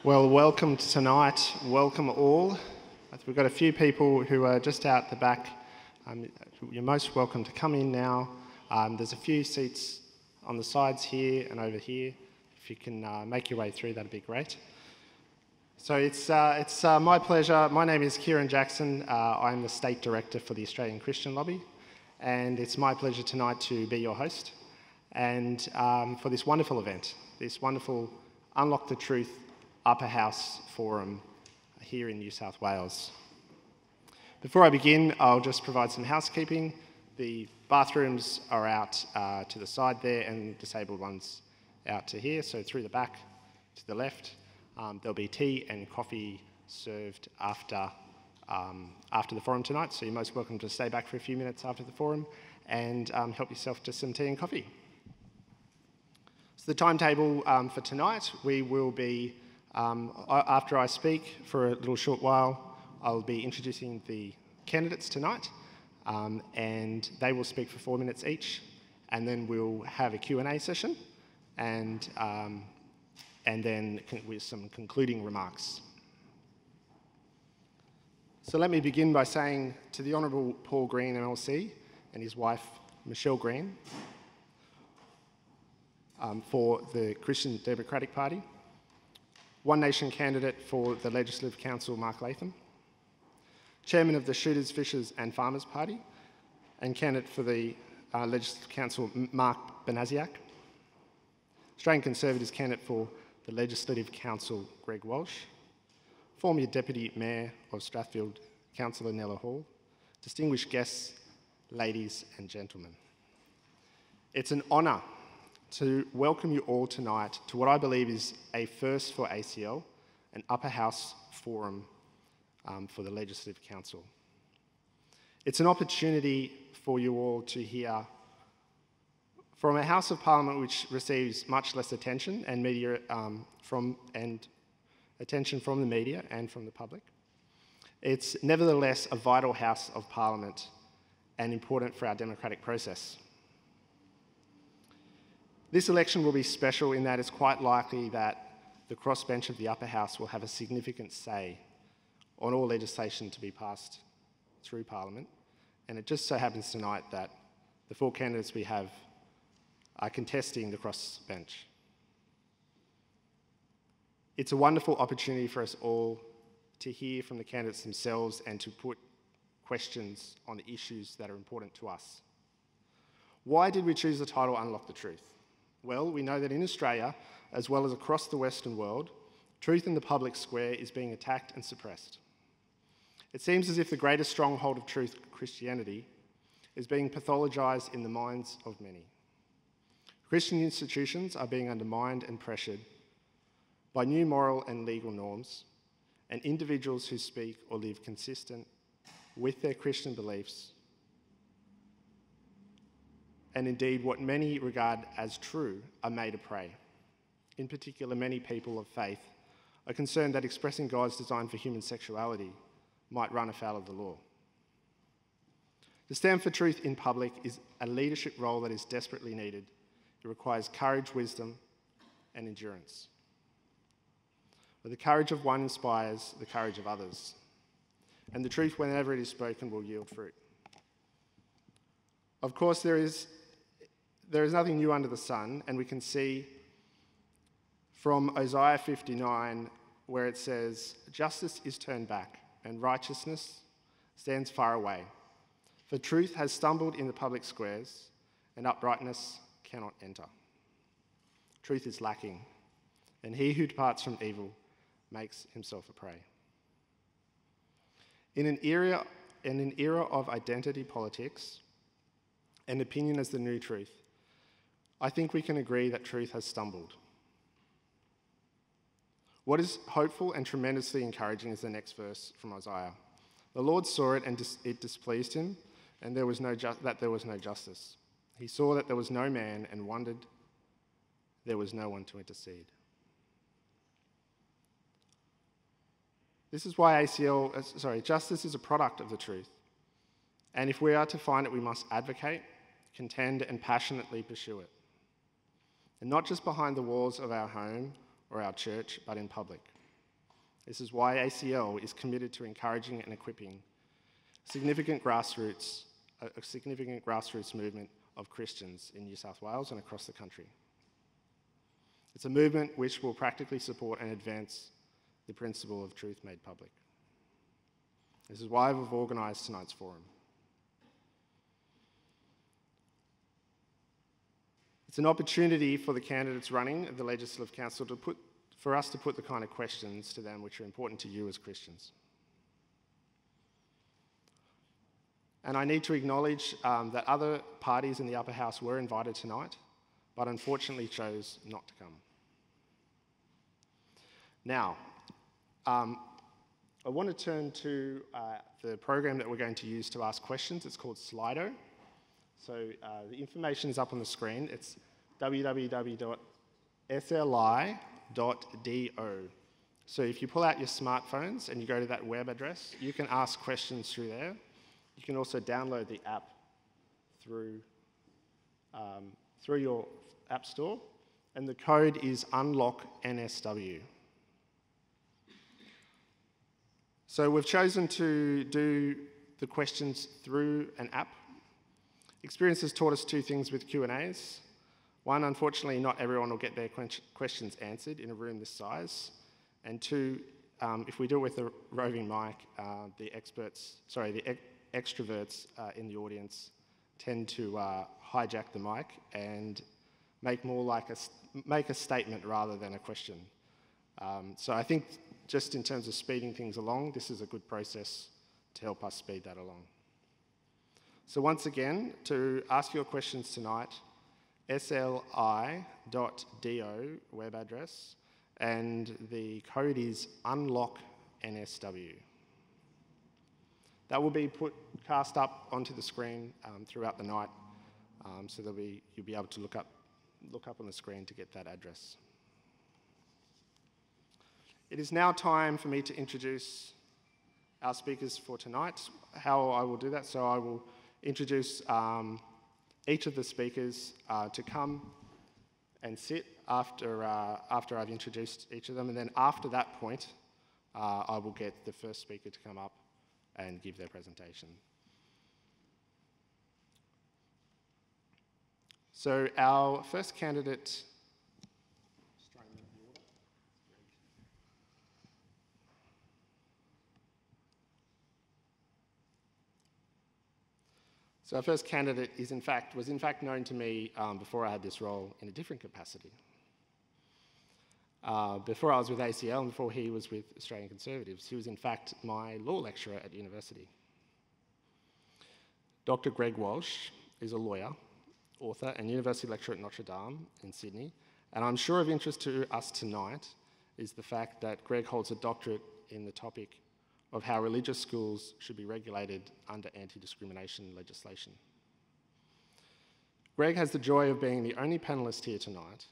Well, welcome tonight. Welcome all. We've got a few people who are just out the back. You're most welcome to come in now. There's a few seats on the sides here and over here. If you can make your way through, that'd be great. So it's my pleasure. My name is Kieran Jackson. I'm the State Director for the Australian Christian Lobby, and it's my pleasure tonight to be your host and for this wonderful event, this wonderful Unlock the Truth Upper House Forum here in New South Wales. Before I begin, I'll just provide some housekeeping. The bathrooms are out to the side there and disabled ones out to here, so through the back to the left. There'll be tea and coffee served after the forum tonight, so you're most welcome to stay back for a few minutes after the forum and help yourself to some tea and coffee. So the timetable for tonight, we will be after I speak for a little short while, I'll be introducing the candidates tonight, and they will speak for 4 minutes each, and then we'll have a Q&A session, and then with some concluding remarks. So let me begin by saying to the Honourable Paul Green MLC and his wife Michelle Green for the Christian Democratic Party, One Nation candidate for the Legislative Council, Mark Latham, Chairman of the Shooters, Fishers and Farmers Party, and candidate for the Legislative Council, Mark Benasiak, Australian Conservatives candidate for the Legislative Council, Greg Walsh, former Deputy Mayor of Strathfield, Councillor Nella Hall, distinguished guests, ladies and gentlemen. It's an honour to welcome you all tonight to what I believe is a first for ACL, an upper house forum for the Legislative Council. It's an opportunity for you all to hear from a House of Parliament which receives much less attention and attention from the media and from the public. It's nevertheless a vital House of Parliament and important for our democratic process. This election will be special in that it's quite likely that the crossbench of the upper house will have a significant say on all legislation to be passed through Parliament, and it just so happens tonight that the four candidates we have are contesting the crossbench. It's a wonderful opportunity for us all to hear from the candidates themselves and to put questions on the issues that are important to us. Why did we choose the title Unlock the Truth? Well, we know that in Australia, as well as across the Western world, truth in the public square is being attacked and suppressed. It seems as if the greatest stronghold of truth, Christianity, is being pathologised in the minds of many. Christian institutions are being undermined and pressured by new moral and legal norms, and individuals who speak or live consistent with their Christian beliefs, and indeed what many regard as true, are made a prey. In particular, many people of faith are concerned that expressing God's design for human sexuality might run afoul of the law. To stand for truth in public is a leadership role that is desperately needed. It requires courage, wisdom, and endurance. But the courage of one inspires the courage of others, and the truth, whenever it is spoken, will yield fruit. Of course, there is nothing new under the sun, and we can see from Isaiah 59 where it says, "Justice is turned back, and righteousness stands far away. For truth has stumbled in the public squares, and uprightness cannot enter." Truth is lacking, and he who departs from evil makes himself a prey. In an era of identity politics and opinion as the new truth, I think we can agree that truth has stumbled. What is hopeful and tremendously encouraging is the next verse from Isaiah. "The Lord saw it, and it displeased him, and there was no justice. He saw that there was no man, and wondered there was no one to intercede." This is why justice is a product of the truth. And if we are to find it, we must advocate, contend, and passionately pursue it. And not just behind the walls of our home or our church, but in public. This is why ACL is committed to encouraging and equipping a significant grassroots movement of Christians in New South Wales and across the country. It's a movement which will practically support and advance the principle of truth made public. This is why we've organised tonight's forum. It's an opportunity for the candidates running the Legislative Council for us to put the kind of questions to them which are important to you as Christians. And I need to acknowledge that other parties in the upper house were invited tonight, but unfortunately chose not to come. Now, I want to turn to the program that we're going to use to ask questions. It's called Slido. So the information is up on the screen. It's www.sli.do. So if you pull out your smartphones and you go to that web address, you can ask questions through there. You can also download the app through your app store, and the code is UNLOCK-NSW. So we've chosen to do the questions through an app. Experience has taught us two things with Q&As. One, unfortunately, not everyone will get their questions answered in a room this size. And two, if we do it with a roving mic, the extroverts in the audience tend to hijack the mic and make a statement rather than a question. So I think just in terms of speeding things along, this is a good process to help us speed that along. So once again, to ask your questions tonight, sli.do web address, and the code is UNLOCK-NSW. That will be cast up onto the screen throughout the night, so you'll be able to look up on the screen to get that address. It is now time for me to introduce our speakers for tonight. How I will do that, so I will introduce each of the speakers to come and sit after I've introduced each of them, and then after that point, I will get the first speaker to come up and give their presentation. So our first candidate. So our first candidate was in fact known to me before I had this role in a different capacity. Before I was with ACL and before he was with Australian Conservatives, he was in fact my law lecturer at university. Dr. Greg Walsh is a lawyer, author and university lecturer at Notre Dame in Sydney, and I'm sure of interest to us tonight is the fact that Greg holds a doctorate in the topic of how religious schools should be regulated under anti-discrimination legislation. Greg has the joy of being the only panellist here tonight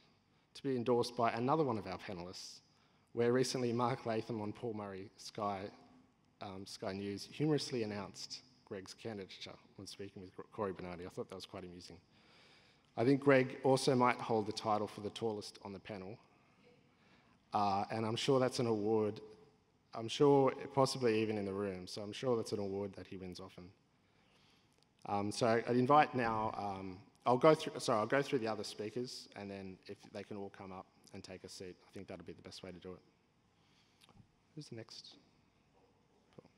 to be endorsed by another one of our panellists, where recently Mark Latham on Paul Murray Sky News humorously announced Greg's candidature when speaking with Corey Bernardi. I thought that was quite amusing. I think Greg also might hold the title for the tallest on the panel, and I'm sure that's an award, I'm sure possibly even in the room, so I'm sure that's an award that he wins often. So I'd invite now, I'll go through the other speakers, and then if they can all come up and take a seat, I think that'll be the best way to do it. Who's the next? Paul.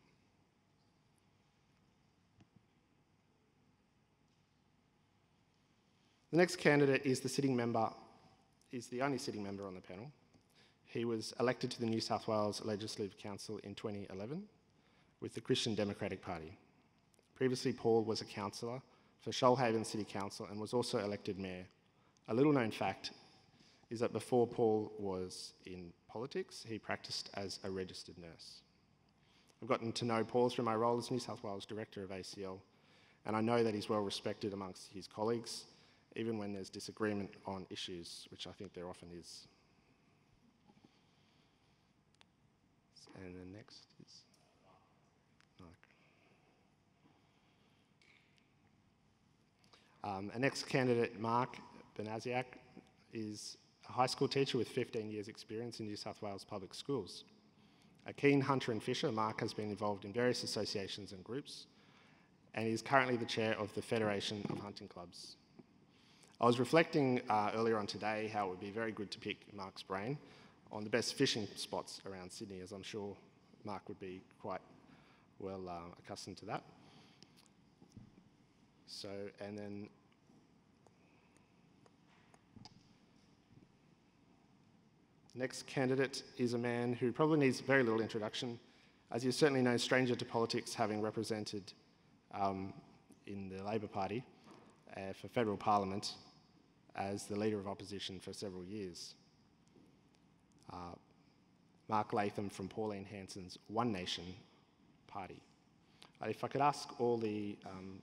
The next candidate is the only sitting member on the panel. He was elected to the New South Wales Legislative Council in 2011 with the Christian Democratic Party. Previously, Paul was a councillor for Shoalhaven City Council and was also elected mayor. A little known fact is that before Paul was in politics, he practiced as a registered nurse. I've gotten to know Paul through my role as New South Wales Director of ACL, and I know that he's well respected amongst his colleagues, even when there's disagreement on issues, which I think there often is. And the next is Mark. Our next candidate, Mark Benaziak, is a high school teacher with 15 years experience in New South Wales public schools. A keen hunter and fisher, Mark has been involved in various associations and groups, and he is currently the chair of the Federation of Hunting Clubs. I was reflecting earlier on today how it would be very good to pick Mark's brain on the best fishing spots around Sydney, as I'm sure Mark would be quite well accustomed to that. So, and then next candidate is a man who probably needs very little introduction, as you're certainly no stranger to politics, having represented in the Labor Party for federal parliament as the leader of opposition for several years. Mark Latham from Pauline Hanson's One Nation party. If I could ask all the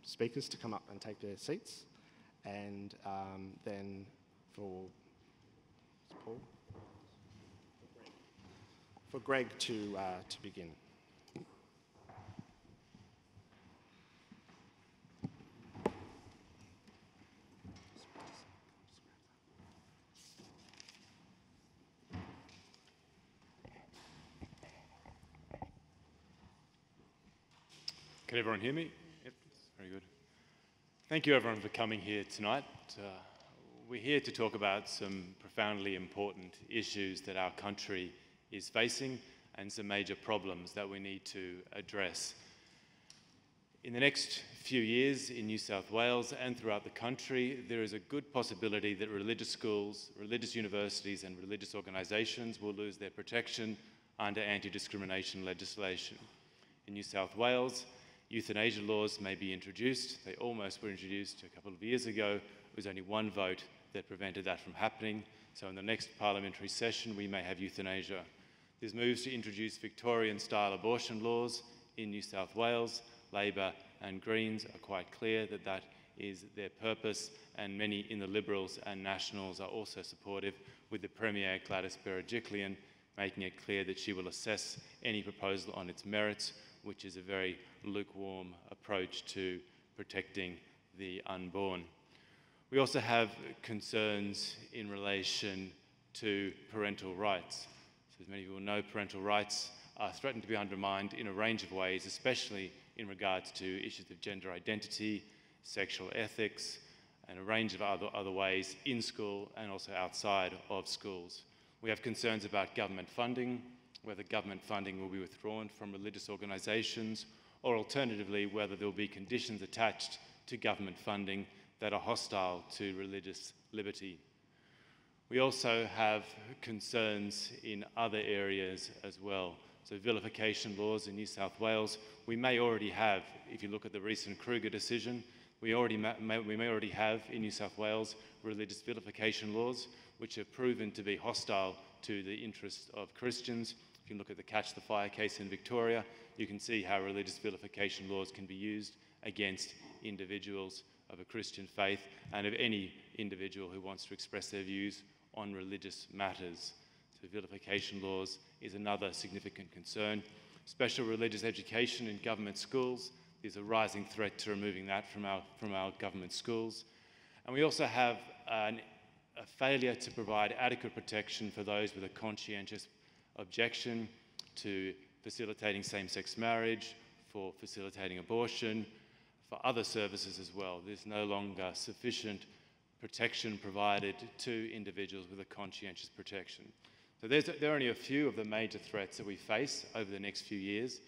speakers to come up and take their seats, and then for Paul? For Greg to begin. Can everyone hear me? Yep, very good. Thank you everyone for coming here tonight. We're here to talk about some profoundly important issues that our country is facing and some major problems that we need to address. In the next few years in New South Wales and throughout the country, there is a good possibility that religious schools, religious universities and religious organisations will lose their protection under anti-discrimination legislation. In New South Wales, euthanasia laws may be introduced. They almost were introduced a couple of years ago. It was only one vote that prevented that from happening. So in the next parliamentary session, we may have euthanasia. There's moves to introduce Victorian-style abortion laws in New South Wales. Labor and Greens are quite clear that that is their purpose, and many in the Liberals and Nationals are also supportive, with the Premier Gladys Berejiklian making it clear that she will assess any proposal on its merits, which is a very lukewarm approach to protecting the unborn. We also have concerns in relation to parental rights. So as many of you will know, parental rights are threatened to be undermined in a range of ways, especially in regards to issues of gender identity, sexual ethics, and a range of other ways in school and also outside of schools. We have concerns about government funding, whether government funding will be withdrawn from religious organisations, or alternatively, whether there will be conditions attached to government funding that are hostile to religious liberty. We also have concerns in other areas as well. So vilification laws in New South Wales, we may already have, if you look at the recent Kruger decision, we may already have in New South Wales religious vilification laws, which have proven to be hostile to the interests of Christians. If you look at the Catch the Fire case in Victoria, you can see how religious vilification laws can be used against individuals of a Christian faith and of any individual who wants to express their views on religious matters. So vilification laws is another significant concern. Special religious education in government schools is a rising threat to removing that from our government schools. And we also have a failure to provide adequate protection for those with a conscientious objection to facilitating same-sex marriage, for facilitating abortion, for other services as well. There's no longer sufficient protection provided to individuals with a conscientious protection. So there are only a few of the major threats that we face over the next few years,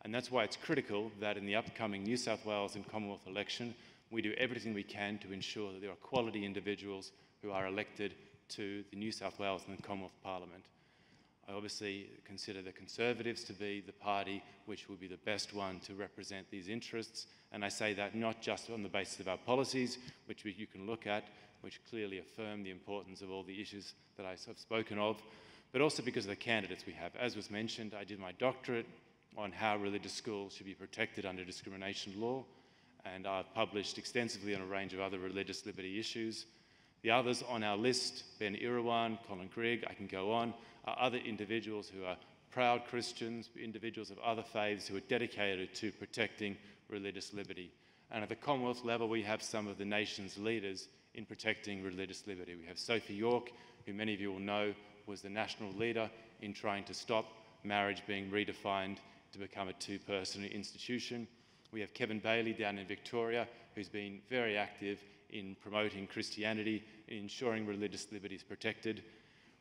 and that's why it's critical that in the upcoming New South Wales and Commonwealth election, we do everything we can to ensure that there are quality individuals who are elected to the New South Wales and the Commonwealth Parliament. I obviously consider the Conservatives to be the party which will be the best one to represent these interests, and I say that not just on the basis of our policies, which you can look at, which clearly affirm the importance of all the issues that I have spoken of, but also because of the candidates we have. As was mentioned, I did my doctorate on how religious schools should be protected under discrimination law, and I've published extensively on a range of other religious liberty issues. The others on our list, Ben Irwan, Colin Grigg, I can go on, are other individuals who are proud Christians, individuals of other faiths who are dedicated to protecting religious liberty. And at the Commonwealth level, we have some of the nation's leaders in protecting religious liberty. We have Sophie York, who many of you will know was the national leader in trying to stop marriage being redefined to become a two-person institution. We have Kevin Bailey down in Victoria, who's been very active in promoting Christianity and ensuring religious liberty is protected.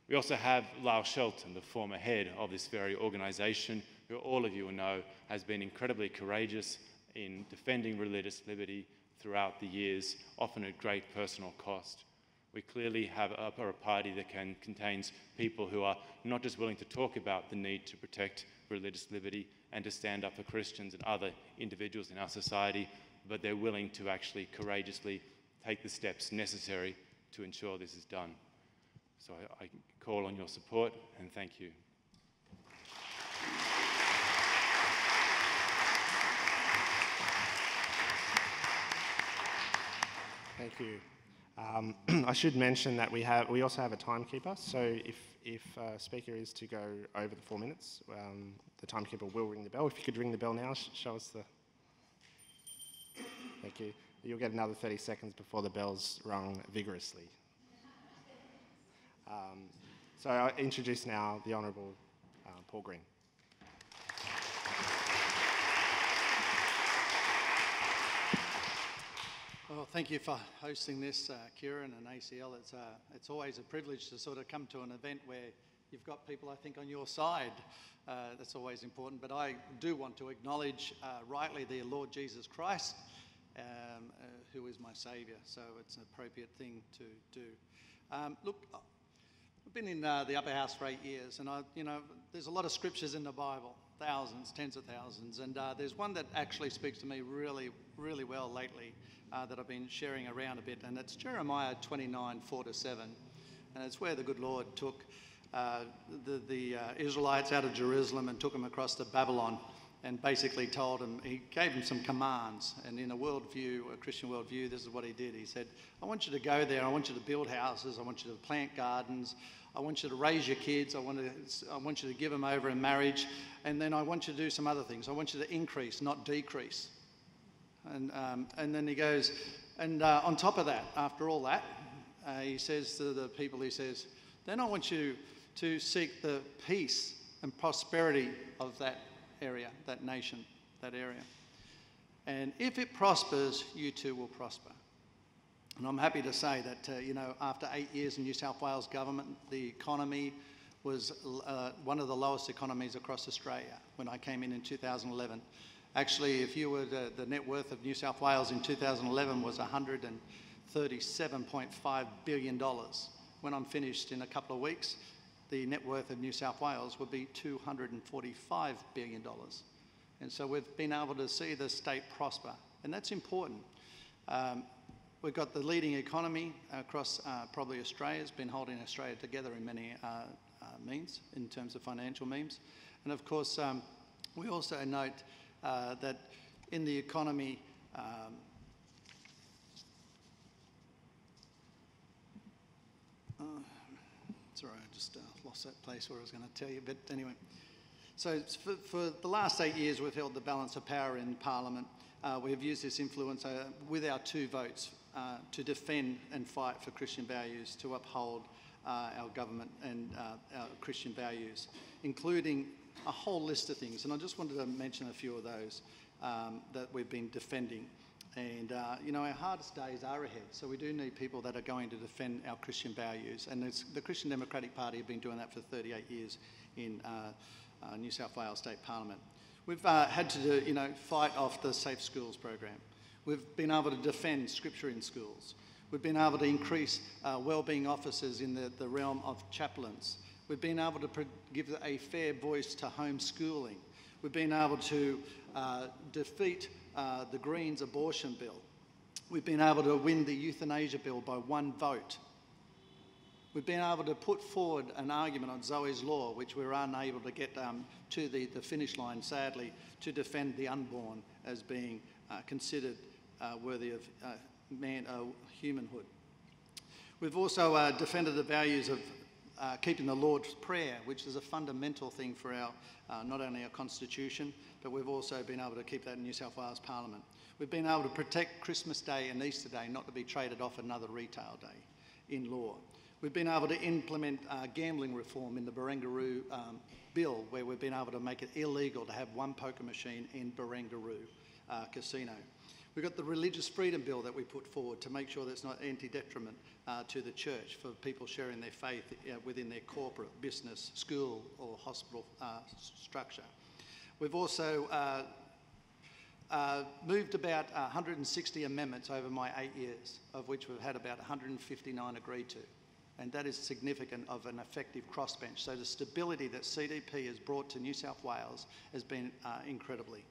We also have Lyle Shelton, the former head of this very organisation, who all of you will know has been incredibly courageous in defending religious liberty throughout the years, often at great personal cost. We clearly have a party that contains people who are not just willing to talk about the need to protect religious liberty and to stand up for Christians and other individuals in our society, but they're willing to actually courageously take the steps necessary to ensure this is done. So I call on your support and thank you. Thank you. I should mention that we also have a timekeeper, so if a speaker is to go over the 4 minutes, the timekeeper will ring the bell. If you could ring the bell now, show us the... Thank you. You'll get another 30 seconds before the bell's rung vigorously. So I introduce now the Honourable Paul Green. Well, thank you for hosting this, Kieran and ACL. It's always a privilege to sort of come to an event where you've got people, I think, on your side. That's always important. But I do want to acknowledge rightly the Lord Jesus Christ, who is my saviour. So it's an appropriate thing to do. Look, I've been in the upper house for 8 years, and there's a lot of scriptures in the Bible, thousands, tens of thousands, and there's one that actually speaks to me really, really well lately that I've been sharing around a bit, and it's Jeremiah 29:4-7, and it's where the good Lord took the Israelites out of Jerusalem and took them across to Babylon, and basically told them, he gave them some commands, and in a worldview, a Christian worldview, this is what he did. He said, I want you to go there, I want you to build houses, I want you to plant gardens, I want you to raise your kids, I want you to give them over in marriage, and then I want you to do some other things. I want you to increase, not decrease. And then he goes, and on top of that, after all that, he says to the people, he says, then I want you to seek the peace and prosperity of that area, that nation, that area. And if it prospers, you too will prosper. And I'm happy to say that, after 8 years in New South Wales government, the economy was one of the lowest economies across Australia when I came in 2011. Actually, if you were the net worth of New South Wales in 2011 was $137.5 billion. When I'm finished in a couple of weeks, the net worth of New South Wales would be $245 billion. And so we've been able to see the state prosper, and that's important. We've got the leading economy across probably Australia. It's been holding Australia together in many means, in terms of financial means. And of course, we also note that in the economy, sorry, I just lost that place where I was going to tell you, but anyway. So for the last 8 years, we've held the balance of power in Parliament. We have used this influence with our 2 votes to defend and fight for Christian values, to uphold our government and our Christian values, including a whole list of things. And I just wanted to mention a few of those that we've been defending. And, our hardest days are ahead, so we do need people that are going to defend our Christian values. And the Christian Democratic Party have been doing that for 38 years in New South Wales State Parliament. We've had to, fight off the Safe Schools program. We've been able to defend Scripture in schools. We've been able to increase wellbeing officers in the realm of chaplains. We've been able to give a fair voice to homeschooling. We've been able to defeat the Greens abortion bill. We've been able to win the euthanasia bill by 1 vote. We've been able to put forward an argument on Zoe's Law, which we were unable to get to the finish line, sadly, to defend the unborn as being considered worthy of humanhood. We've also defended the values of keeping the Lord's Prayer, which is a fundamental thing for our not only our Constitution, but we've also been able to keep that in New South Wales Parliament. We've been able to protect Christmas Day and Easter Day not to be traded off another retail day in law. We've been able to implement gambling reform in the Barangaroo bill where we've been able to make it illegal to have one poker machine in Barangaroo Casino. We've got the religious freedom bill that we put forward to make sure that's not anti-detriment to the church for people sharing their faith within their corporate, business, school or hospital structure. We've also moved about 160 amendments over my 8 years, of which we've had about 159 agreed to. And that is significant of an effective crossbench. So the stability that CDP has brought to New South Wales has been incredibly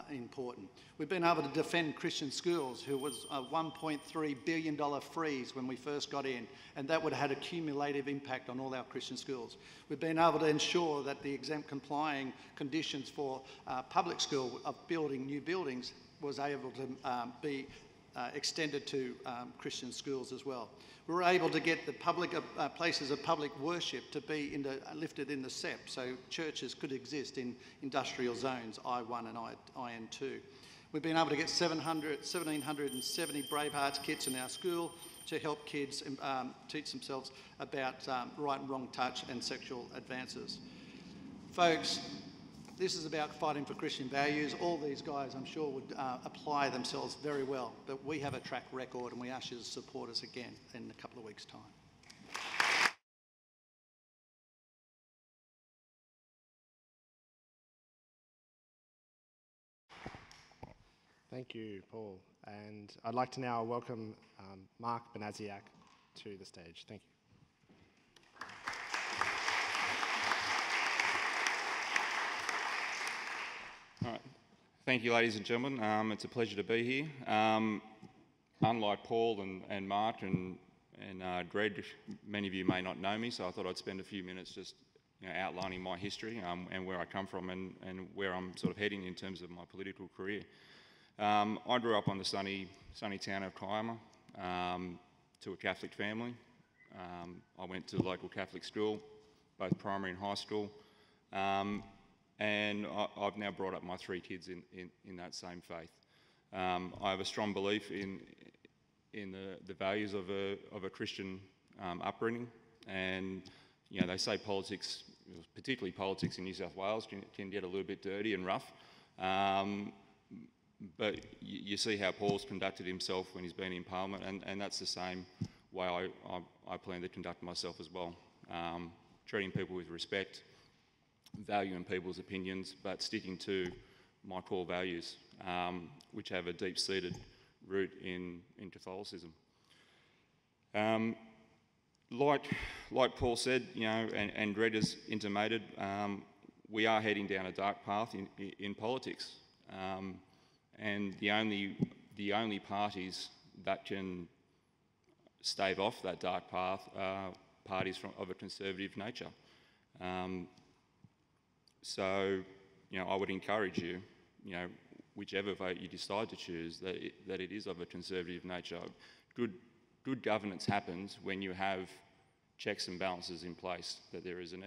important. We've been able to defend Christian schools, who was a $1.3 billion freeze when we first got in, and that would have had a cumulative impact on all our Christian schools. We've been able to ensure that the exempt complying conditions for public school of building new buildings was able to be extended to Christian schools as well. We were able to get the public places of public worship to be lifted in the SEP, so churches could exist in industrial zones, I1 and IN2. We've been able to get 1,770 Bravehearts kits in our school to help kids teach themselves about right and wrong touch and sexual advances. Folks, this is about fighting for Christian values. All these guys, I'm sure, would apply themselves very well, but we have a track record and we ask you to support us again in a couple of weeks' time. Thank you, Paul. And I'd like to now welcome Mark Benaziak to the stage. Thank you. All right. Thank you, ladies and gentlemen. It's a pleasure to be here. Unlike Paul and Mark and Dred, many of you may not know me, so I thought I'd spend a few minutes just outlining my history and where I come from and where I'm sort of heading in terms of my political career. I grew up on the sunny town of Kiama to a Catholic family. I went to the local Catholic school, both primary and high school. And I've now brought up my 3 kids in that same faith. I have a strong belief in the values of a Christian upbringing, and they say politics, particularly politics in New South Wales, can get a little bit dirty and rough. But you see how Paul's conducted himself when he's been in Parliament, and that's the same way I plan to conduct myself as well. Treating people with respect, valuing people's opinions, but sticking to my core values, which have a deep-seated root in Catholicism. Like Paul said, and Greg has intimated, we are heading down a dark path in politics, and the only parties that can stave off that dark path are parties of a conservative nature. So, I would encourage you, whichever vote you decide to choose, that it is of a conservative nature. Good governance happens when you have checks and balances in place, that there is an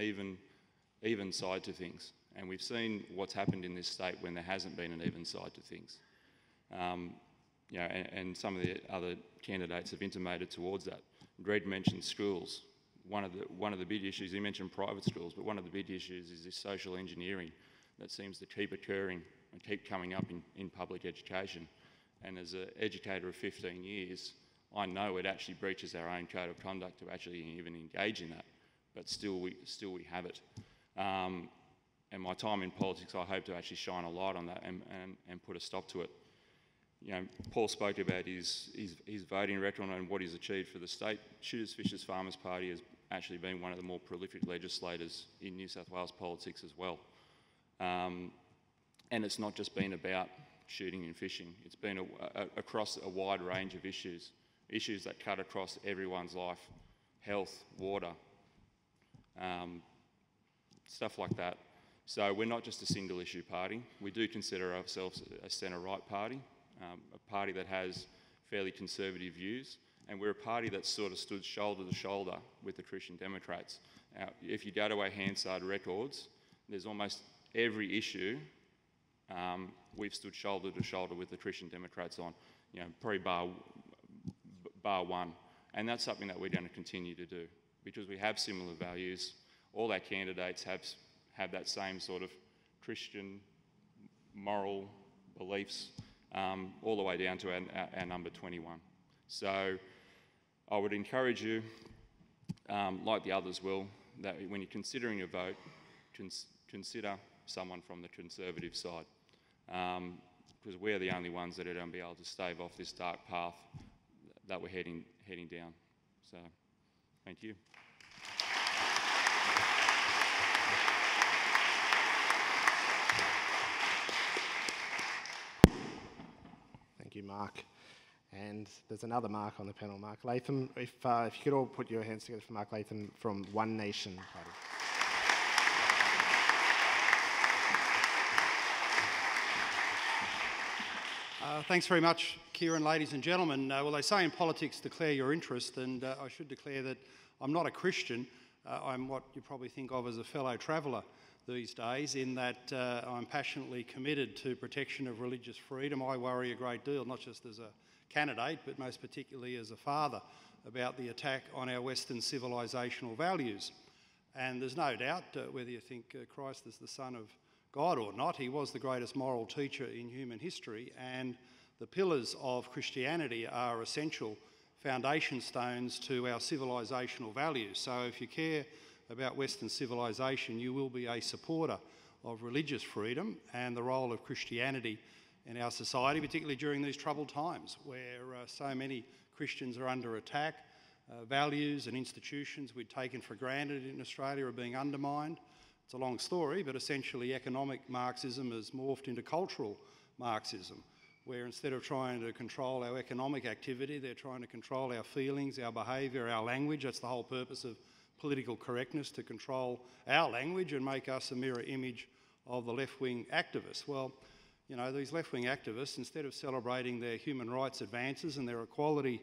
even side to things. And we've seen what's happened in this state when there hasn't been an even side to things. And some of the other candidates have intimated towards that. Greg mentioned schools. One of the big issues, he mentioned private schools, but one of the big issues is this social engineering that seems to keep occurring and keep coming up in public education. And as an educator of 15 years, I know it actually breaches our own code of conduct to actually even engage in that, but still we have it. And my time in politics, I hope to actually shine a light on that and put a stop to it. Paul spoke about his voting record and what he's achieved for the state. Shooters, Fishers, Farmers Party has actually been one of the more prolific legislators in New South Wales politics as well. And it's not just been about shooting and fishing. It's been across a wide range of issues that cut across everyone's life: health, water, stuff like that. So we're not just a single issue party. We do consider ourselves a centre-right party, a party that has fairly conservative views, and we're a party that sort of stood shoulder to shoulder with the Christian Democrats. Now, if you go to our Hansard records, there's almost every issue we've stood shoulder to shoulder with the Christian Democrats on, probably bar one. And that's something that we're going to continue to do because we have similar values. All our candidates have that same sort of Christian moral beliefs all the way down to our number 21. So I would encourage you, like the others will, that when you're considering a vote, consider someone from the Conservative side, because we're the only ones that are going to be able to stave off this dark path that we're heading down. So, thank you. Thank you, Mark. And there's another Mark on the panel, Mark Latham. If you could all put your hands together for Mark Latham from One Nation Party. Thanks very much, Kieran, ladies and gentlemen. Well, they say in politics, declare your interest, and I should declare that I'm not a Christian. I'm what you probably think of as a fellow traveller these days, in that I'm passionately committed to protection of religious freedom. I worry a great deal, not just as a candidate, but most particularly as a father, about the attack on our Western civilisational values. And there's no doubt, whether you think Christ is the Son of God or not, he was the greatest moral teacher in human history, and the pillars of Christianity are essential foundation stones to our civilisational values. So if you care about Western civilisation, you will be a supporter of religious freedom and the role of Christianity in our society, particularly during these troubled times where so many Christians are under attack. Values and institutions we'd taken for granted in Australia are being undermined. It's a long story, but essentially economic Marxism has morphed into cultural Marxism, where instead of trying to control our economic activity, they're trying to control our feelings, our behaviour, our language. That's the whole purpose of political correctness, to control our language and make us a mirror image of the left-wing activists. Well, you know, these left-wing activists, instead of celebrating their human rights advances and their equality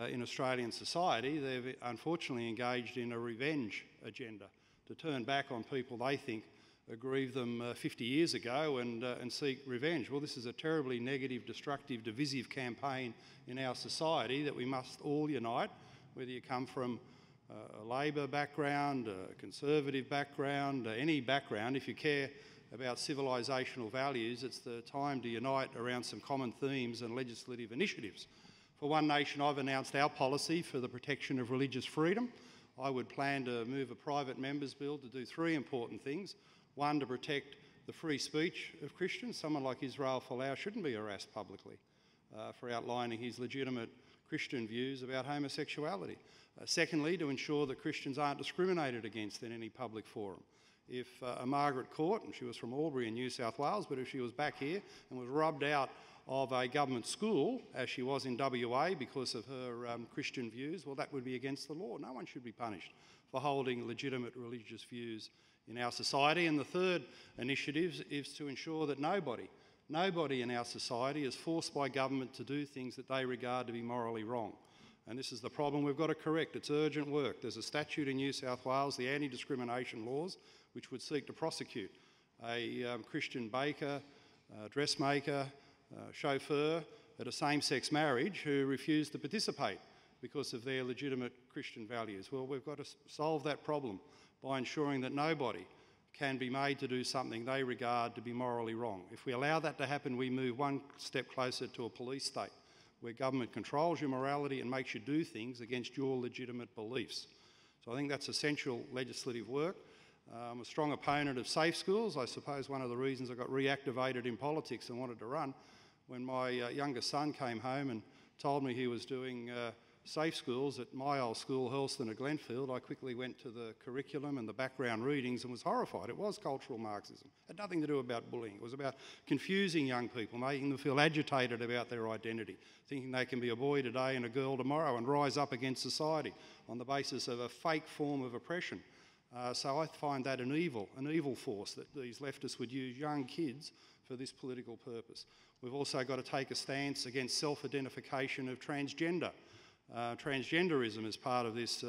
in Australian society, they've unfortunately engaged in a revenge agenda to turn back on people they think aggrieved them 50 years ago and seek revenge. Well, this is a terribly negative, destructive, divisive campaign in our society that we must all unite, whether you come from a Labor background, a Conservative background, any background. If you care about civilisational values, it's the time to unite around some common themes and legislative initiatives. For One Nation, I've announced our policy for the protection of religious freedom. I would plan to move a private members bill to do three important things. One, to protect the free speech of Christians. Someone like Israel Folau shouldn't be harassed publicly for outlining his legitimate Christian views about homosexuality. Secondly, to ensure that Christians aren't discriminated against in any public forum. If a Margaret Court, and she was from Albury in New South Wales, but if she was back here and was rubbed out of a government school, as she was in WA, because of her Christian views, well, that would be against the law. No one should be punished for holding legitimate religious views in our society. And the third initiative is to ensure that nobody in our society is forced by government to do things that they regard to be morally wrong. And this is the problem we've got to correct. It's urgent work. There's a statute in New South Wales, the anti-discrimination laws, which would seek to prosecute a Christian baker, dressmaker, chauffeur at a same-sex marriage who refused to participate because of their legitimate Christian values. Well, we've got to solve that problem by ensuring that nobody can be made to do something they regard to be morally wrong. If we allow that to happen, we move one step closer to a police state where government controls your morality and makes you do things against your legitimate beliefs. So I think that's essential legislative work. I'm a strong opponent of safe schools. I suppose one of the reasons I got reactivated in politics and wanted to run, when my youngest son came home and told me he was doing safe schools at my old school, Hurlston at Glenfield, I quickly went to the curriculum and the background readings and was horrified. It was cultural Marxism. It had nothing to do about bullying. It was about confusing young people, making them feel agitated about their identity, thinking they can be a boy today and a girl tomorrow and rise up against society on the basis of a fake form of oppression. So I find that an evil force, that these leftists would use young kids for this political purpose. We've also got to take a stance against self-identification of transgender. Transgenderism is part of this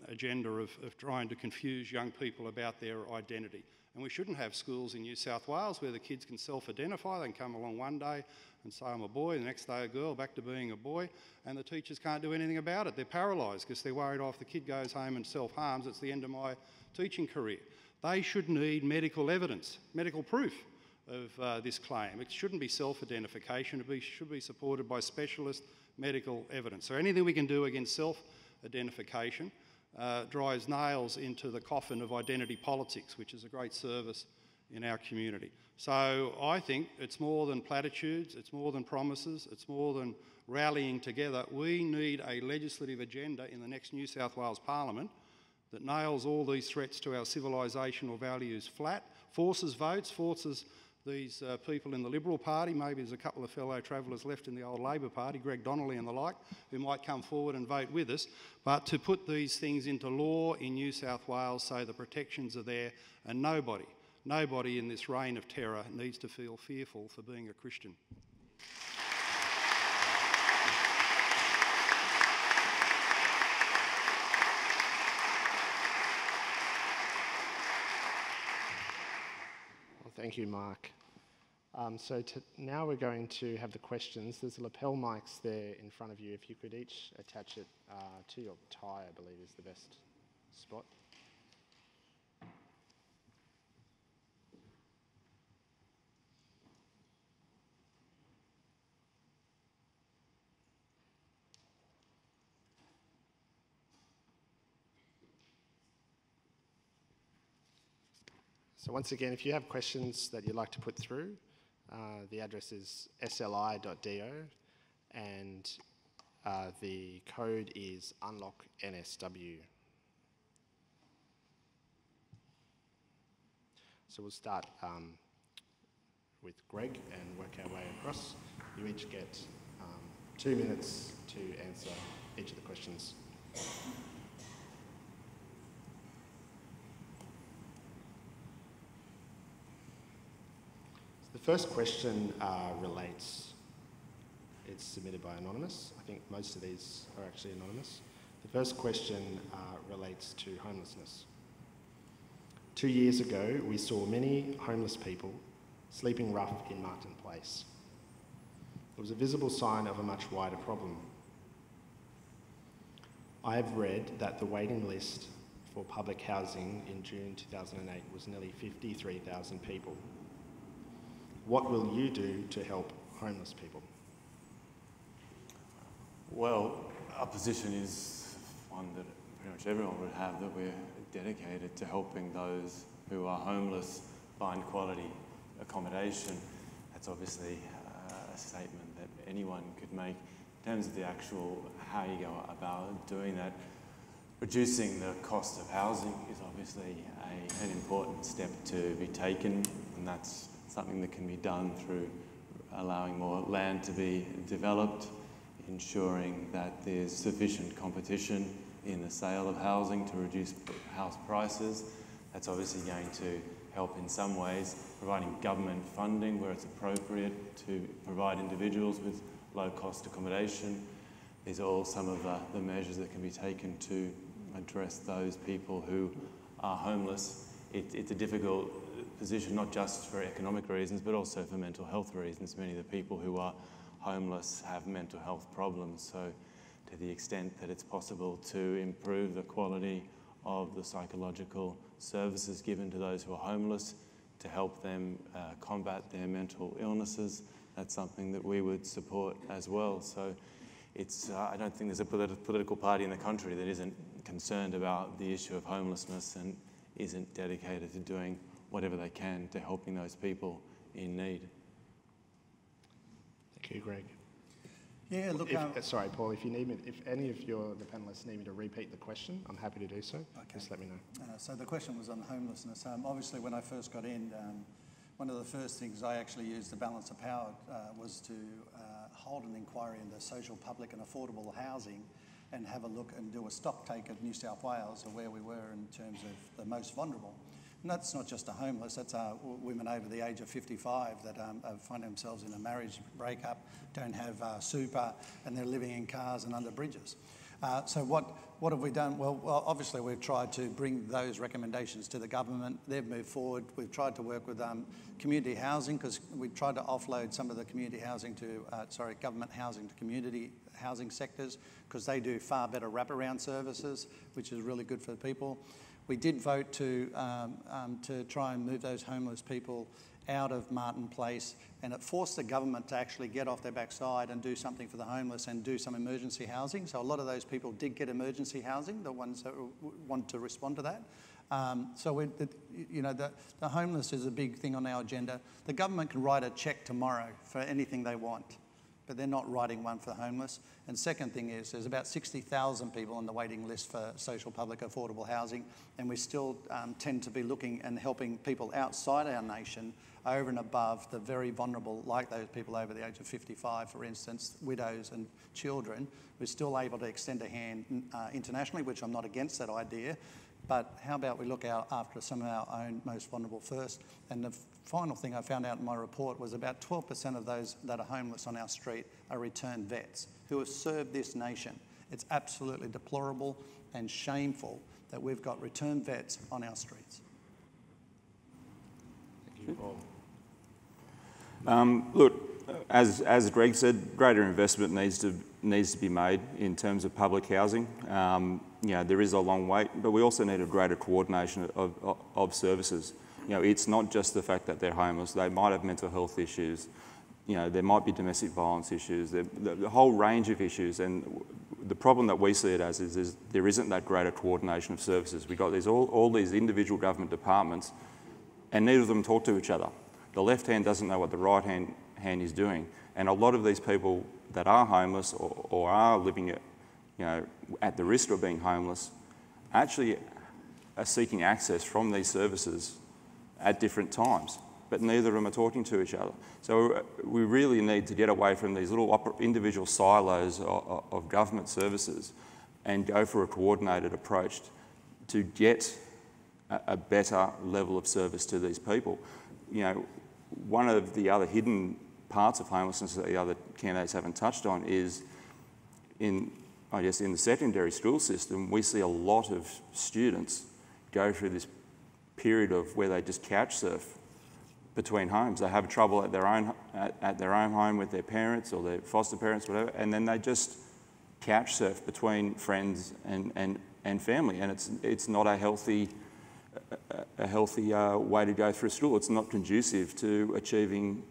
agenda of trying to confuse young people about their identity. And we shouldn't have schools in New South Wales where the kids can self-identify. They can come along one day and say, I'm a boy, the next day a girl, back to being a boy, and the teachers can't do anything about it. They're paralysed because they're worried, oh, if the kid goes home and self-harms, it's the end of my teaching career. They should need medical evidence, medical proof of this claim. It shouldn't be self-identification, it should be supported by specialist medical evidence. So anything we can do against self-identification drives nails into the coffin of identity politics, which is a great service in our community. So I think it's more than platitudes, it's more than promises, it's more than rallying together. We need a legislative agenda in the next New South Wales Parliament that nails all these threats to our civilisational values flat, forces votes, forces these people in the Liberal Party, maybe there's a couple of fellow travellers left in the old Labor Party, Greg Donnelly and the like, who might come forward and vote with us, but to put these things into law in New South Wales so the protections are there, and nobody in this reign of terror needs to feel fearful for being a Christian. Well, thank you, Mark. Now we're going to have the questions. There's lapel mics there in front of you. If you could each attach it to your tie, I believe is the best spot. So once again, if you have questions that you'd like to put through, the address is sli.do and the code is unlock NSW. So we'll start with Greg and work our way across. You each get 2 minutes to answer each of the questions. The first question it's submitted by Anonymous. I think most of these are actually anonymous. The first question relates to homelessness. 2 years ago, we saw many homeless people sleeping rough in Martin Place. It was a visible sign of a much wider problem. I have read that the waiting list for public housing in June 2008 was nearly 53,000 people. What will you do to help homeless people? Well, our position is one that pretty much everyone would have, that we're dedicated to helping those who are homeless find quality accommodation. That's obviously a statement that anyone could make. In terms of the actual how you go about doing that, reducing the cost of housing is obviously an important step to be taken, and that's something that can be done through allowing more land to be developed, ensuring that there's sufficient competition in the sale of housing to reduce house prices. That's obviously going to help in some ways, providing government funding where it's appropriate to provide individuals with low-cost accommodation. These are all some of the measures that can be taken to address those people who are homeless. It's a difficult position, not just for economic reasons, but also for mental health reasons. Many of the people who are homeless have mental health problems, so to the extent that it's possible to improve the quality of the psychological services given to those who are homeless, to help them combat their mental illnesses, that's something that we would support as well. So it's, I don't think there's a political party in the country that isn't concerned about the issue of homelessness and isn't dedicated to doing whatever they can to helping those people in need. Thank you, Greg. Yeah, look... sorry, Paul, if any of the panellists need me to repeat the question, I'm happy to do so. Okay. Just let me know. So the question was on homelessness. Obviously, when I first got in, one of the first things I actually used, the balance of power, was to hold an inquiry into social, public and affordable housing and have a look and do a stock take of New South Wales of where we were in terms of the most vulnerable. And that's not just the homeless, that's women over the age of 55 that find themselves in a marriage breakup, don't have super, and they're living in cars and under bridges. So what have we done? Well, obviously we've tried to bring those recommendations to the government. They've moved forward. We've tried to work with community housing, because we've tried to offload some of the community housing to, government housing to community housing sectors, because they do far better wraparound services, which is really good for the people. We did vote to try and move those homeless people out of Martin Place, and it forced the government to actually get off their backside and do something for the homeless and do some emergency housing. So a lot of those people did get emergency housing, the ones that want to respond to that. The homeless is a big thing on our agenda. The government can write a cheque tomorrow for anything they want, but they're not writing one for the homeless. And second thing is, there's about 60,000 people on the waiting list for social public affordable housing, and we still tend to be looking and helping people outside our nation over and above the very vulnerable, like those people over the age of 55, for instance, widows and children. We're still able to extend a hand internationally, which I'm not against that idea, but how about we look out after some of our own most vulnerable first? And the final thing I found out in my report was about 12% of those that are homeless on our street are returned vets who have served this nation. It's absolutely deplorable and shameful that we've got returned vets on our streets. Thank you, Paul. Look, as Greg said, greater investment needs to be made in terms of public housing. There is a long wait, but we also need a greater coordination of services. It's not just the fact that they're homeless. They might have mental health issues. There might be domestic violence issues. The whole range of issues. And the problem that we see it as is there isn't that greater coordination of services. We've got all these individual government departments, and neither of them talk to each other. The left hand doesn't know what the right hand is doing. And a lot of these people that are homeless or are living at the risk of being homeless actually are seeking access from these services at different times, but neither of them are talking to each other. So we really need to get away from these little individual silos of government services and go for a coordinated approach to get a better level of service to these people. One of the other hidden parts of homelessness that the other candidates haven't touched on is in the secondary school system, we see a lot of students go through this period of where they just couch surf between homes. They have trouble at their own home with their parents or their foster parents, whatever, and then they just couch surf between friends and family, and it's not a healthy way to go through school. It's not conducive to achieving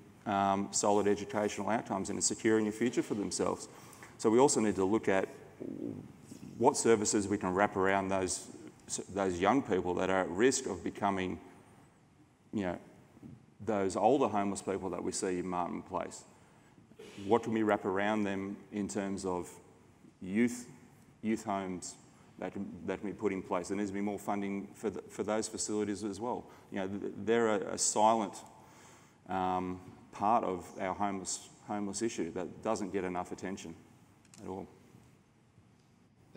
solid educational outcomes and securing a future for themselves. So we also need to look at what services we can wrap around those young people that are at risk of becoming, those older homeless people that we see in Martin Place. What can we wrap around them in terms of youth homes that can be put in place? There needs to be more funding for those facilities as well. They're a silent part of our homeless issue that doesn't get enough attention at all.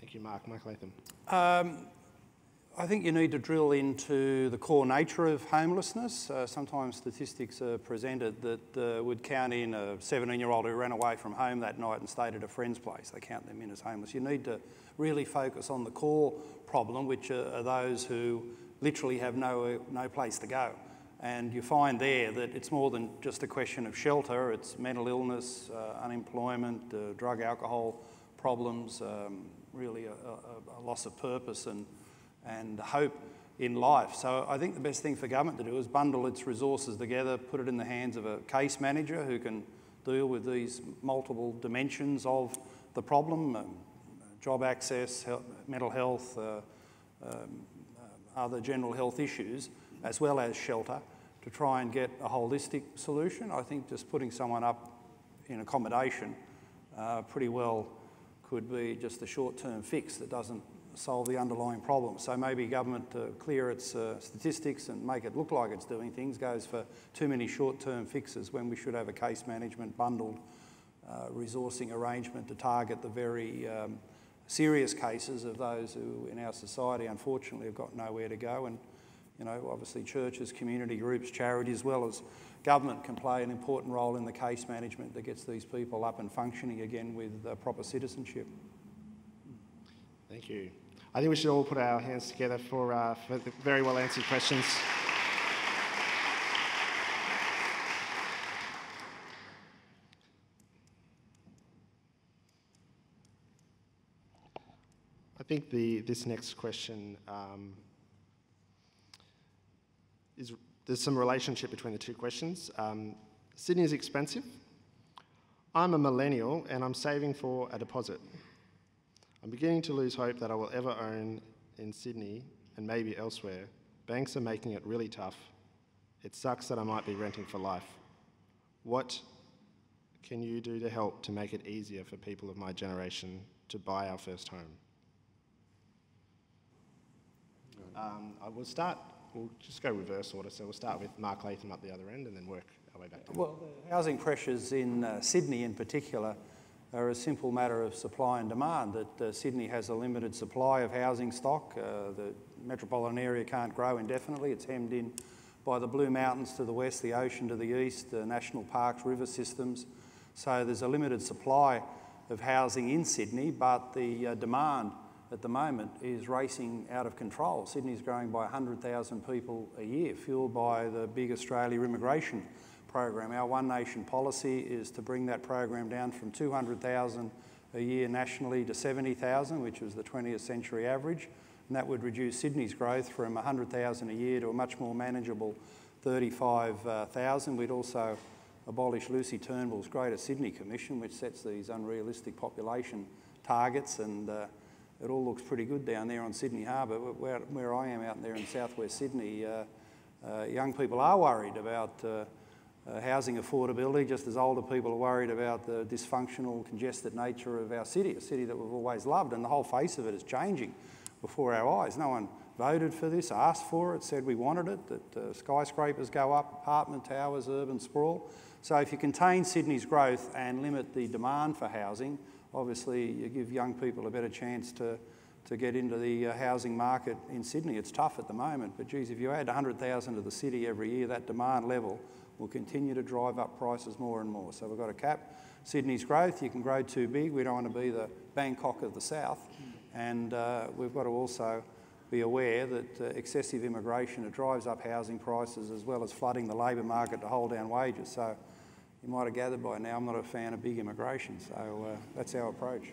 Thank you, Mark. Mark Latham. I think you need to drill into the core nature of homelessness. Sometimes statistics are presented that would count in a 17-year-old who ran away from home that night and stayed at a friend's place. They count them in as homeless. You need to really focus on the core problem, which are those who literally have no place to go. And you find there that it's more than just a question of shelter. It's mental illness, unemployment, drug, alcohol problems, really a loss of purpose and hope in life. So I think the best thing for government to do is bundle its resources together, put it in the hands of a case manager who can deal with these multiple dimensions of the problem, job access, mental health, other general health issues, as well as shelter, to try and get a holistic solution. I think just putting someone up in accommodation pretty well could be just a short-term fix that doesn't solve the underlying problem. So maybe government, to clear its statistics and make it look like it's doing things, goes for too many short-term fixes when we should have a case management bundled resourcing arrangement to target the very serious cases of those who in our society unfortunately have got nowhere to go. And obviously churches, community groups, charities, as well as government can play an important role in the case management that gets these people up and functioning again with proper citizenship. Thank you. I think we should all put our hands together for the very well answered questions. I think this next question there's some relationship between the two questions. Sydney is expensive. I'm a millennial and I'm saving for a deposit. I'm beginning to lose hope that I will ever own in Sydney and maybe elsewhere. Banks are making it really tough. It sucks that I might be renting for life. What can you do to help to make it easier for people of my generation to buy our first home? We'll just go reverse order. So we'll start with Mark Latham up the other end and then work our way back down. Well, the housing pressures in Sydney in particular are a simple matter of supply and demand, that Sydney has a limited supply of housing stock. The metropolitan area can't grow indefinitely. It's hemmed in by the Blue Mountains to the west, the ocean to the east, the national parks, river systems. So there's a limited supply of housing in Sydney, but the demand at the moment is racing out of control. Sydney's growing by 100,000 people a year, fuelled by the big Australia immigration program. Our One Nation policy is to bring that program down from 200,000 a year nationally to 70,000, which was the 20th century average, and that would reduce Sydney's growth from 100,000 a year to a much more manageable 35,000. We'd also abolish Lucy Turnbull's Greater Sydney Commission, which sets these unrealistic population targets, and it all looks pretty good down there on Sydney Harbour. Where I am out there in southwest Sydney, young people are worried about housing affordability, just as older people are worried about the dysfunctional, congested nature of our city, a city that we've always loved, and the whole face of it is changing before our eyes. No one voted for this, asked for it, said we wanted it, that skyscrapers go up, apartment towers, urban sprawl. So if you contain Sydney's growth and limit the demand for housing, obviously you give young people a better chance to get into the housing market in Sydney. It's tough at the moment, but geez, if you add 100,000 to the city every year, that demand level will continue to drive up prices more and more. So we've got to cap Sydney's growth. You can grow too big. We don't want to be the Bangkok of the south. And we've got to also be aware that excessive immigration, it drives up housing prices as well as flooding the labour market to hold down wages. So you might have gathered by now I'm not a fan of big immigration. So that's our approach.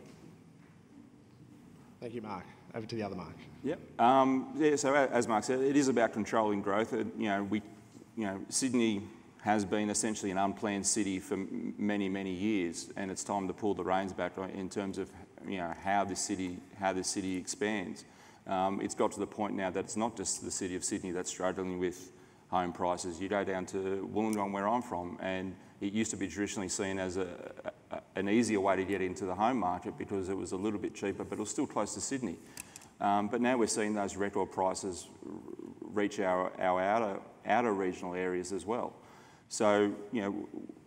Thank you, Mark. Over to the other Mark. Yep. So as Mark said, it is about controlling growth. Sydney has been essentially an unplanned city for many, many years, and it's time to pull the reins back in terms of how this city expands. It's got to the point now that it's not just the city of Sydney that's struggling with home prices. You go down to Wollongong, where I'm from, and it used to be traditionally seen as an easier way to get into the home market because it was a little bit cheaper, but it was still close to Sydney. But now we're seeing those record prices reach our outer regional areas as well. So,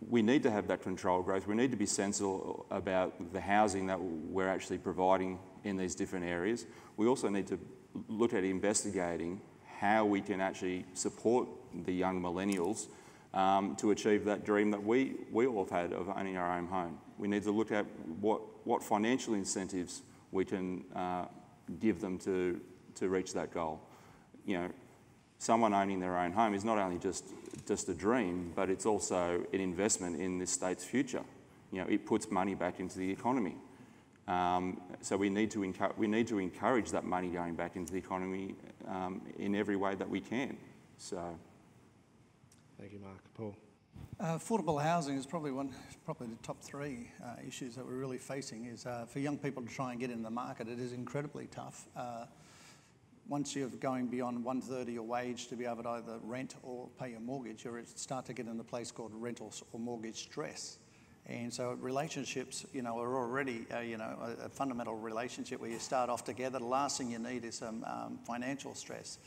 we need to have that controlled growth. We need to be sensible about the housing that we're actually providing in these different areas. We also need to look at investigating how we can actually support the young millennials to achieve that dream that we all have had of owning our own home. We need to look at what financial incentives we can give them to reach that goal. Someone owning their own home is not only just a dream, but it's also an investment in this state's future. It puts money back into the economy. So we need to encourage that money going back into the economy in every way that we can. So, thank you, Mark. Paul. Affordable housing is probably the top three issues that we're really facing. Is for young people to try and get in the market, it is incredibly tough. Once you're going beyond 1/3 of your wage to be able to either rent or pay your mortgage, you start to get in a place called rental or mortgage stress. And so relationships, are already, a fundamental relationship where you start off together. The last thing you need is some financial stress.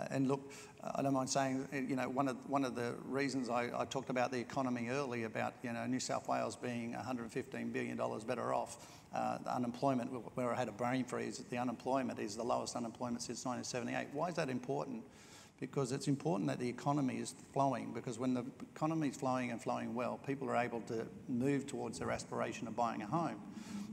And look, I don't mind saying, one of the reasons I talked about the economy early, about, New South Wales being $115 billion better off. The unemployment, where I had a brain freeze, the unemployment is the lowest unemployment since 1978. Why is that important? Because it's important that the economy is flowing, because when the economy is flowing and flowing well, people are able to move towards their aspiration of buying a home.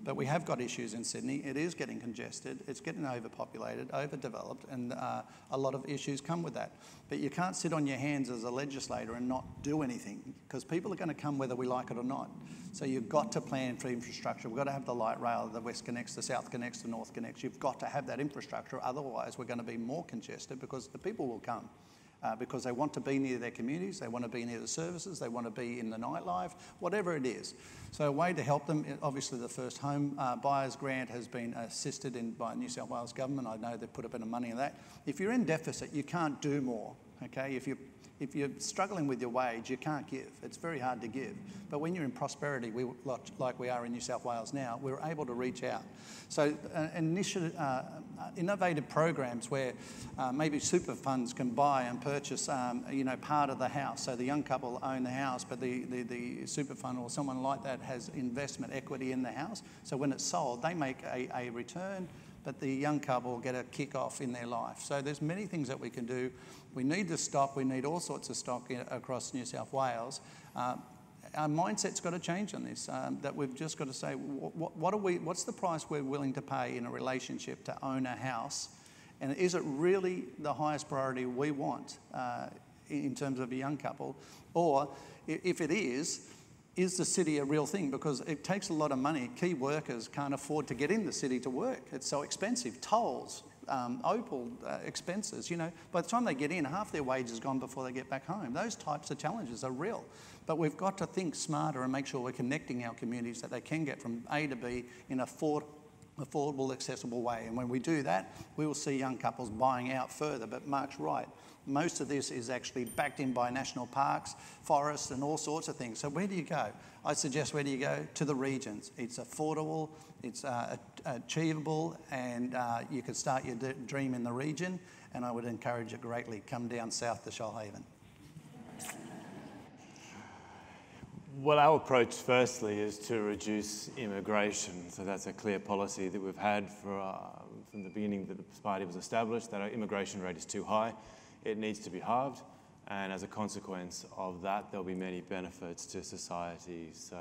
But we have got issues in Sydney. It is getting congested, it's getting overpopulated, overdeveloped, and a lot of issues come with that. But you can't sit on your hands as a legislator and not do anything, because people are going to come whether we like it or not. So you've got to plan for infrastructure. We've got to have the light rail, the West connects, the South connects, the North connects. You've got to have that infrastructure, otherwise we're going to be more congested because the people will come. because they want to be near their communities, they want to be near the services, they want to be in the nightlife, whatever it is. So a way to help them, obviously the First Home Buyers Grant has been assisted in by New South Wales Government. I know they've put a bit of money in that. If you're in deficit, you can't do more, okay? If you're struggling with your wage, you can't give. It's very hard to give. But when you're in prosperity, like we are in New South Wales now, we're able to reach out. So innovative programs where maybe super funds can buy and purchase, part of the house. So the young couple own the house, but the super fund or someone like that has investment equity in the house. So when it's sold, they make a return, but the young couple get a kick-off in their life. So there's many things that we can do. We need the stock. We need all sorts of stock across New South Wales. Our mindset's got to change on this, that we've just got to say, what's the price we're willing to pay in a relationship to own a house? And is it really the highest priority we want in terms of a young couple? Or if it is the city a real thing? Because it takes a lot of money. Key workers can't afford to get in the city to work. It's so expensive. Tolls, Opal expenses, by the time they get in, half their wage is gone before they get back home. Those types of challenges are real. But we've got to think smarter and make sure we're connecting our communities that they can get from A to B in a affordable, accessible way. And when we do that, we will see young couples buying out further. But Mark's right. Most of this is actually backed in by national parks, forests and all sorts of things. So where do you go? I suggest where do you go? To the regions. It's affordable, it's achievable, and you can start your dream in the region. And I would encourage you greatly, come down south to Shoalhaven. Well, our approach firstly is to reduce immigration. So that's a clear policy that we've had from the beginning that the party was established, that our immigration rate is too high. It needs to be halved, and as a consequence of that, there'll be many benefits to society. So,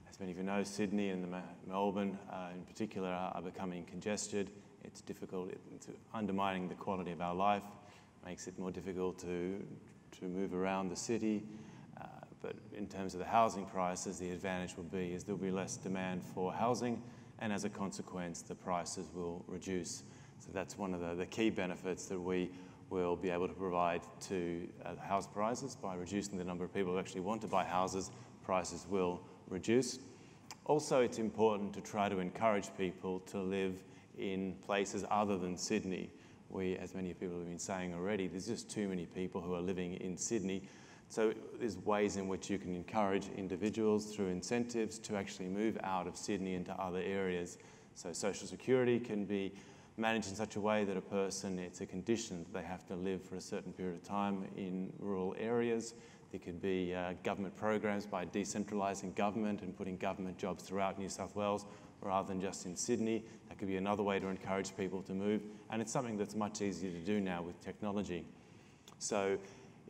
as many of you know, Sydney and Melbourne in particular are becoming congested. It's difficult, it's undermining the quality of our life, makes it more difficult to move around the city. But in terms of the housing prices, the advantage will be is there'll be less demand for housing, and as a consequence, the prices will reduce. So that's one of the key benefits that we will be able to provide to house prices. By reducing the number of people who actually want to buy houses, prices will reduce. Also, it's important to try to encourage people to live in places other than Sydney. As many people have been saying already, there's just too many people who are living in Sydney. So there's ways in which you can encourage individuals through incentives to actually move out of Sydney into other areas. So social security can be managed in such a way that it's a condition that they have to live for a certain period of time in rural areas. There could be government programs by decentralising government and putting government jobs throughout New South Wales rather than just in Sydney. That could be another way to encourage people to move. And it's something that's much easier to do now with technology. So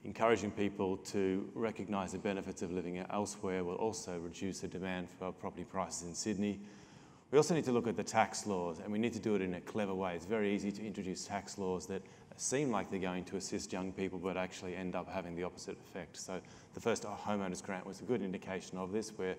encouraging people to recognise the benefits of living elsewhere will also reduce the demand for property prices in Sydney. We also need to look at the tax laws, and we need to do it in a clever way. It's very easy to introduce tax laws that seem like they're going to assist young people, but actually end up having the opposite effect. So the first homeowners grant was a good indication of this, where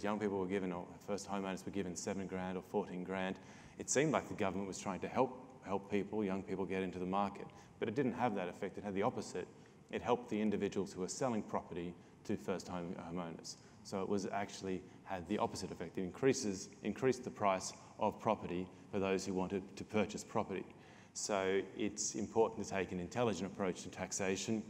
young people were given, or first homeowners were given $7,000 or $14,000. It seemed like the government was trying to help people, young people, get into the market, but it didn't have that effect. It had the opposite. It helped the individuals who were selling property to first homeowners. So it was actually had the opposite effect. It increased the price of property for those who wanted to purchase property. So it's important to take an intelligent approach to taxation.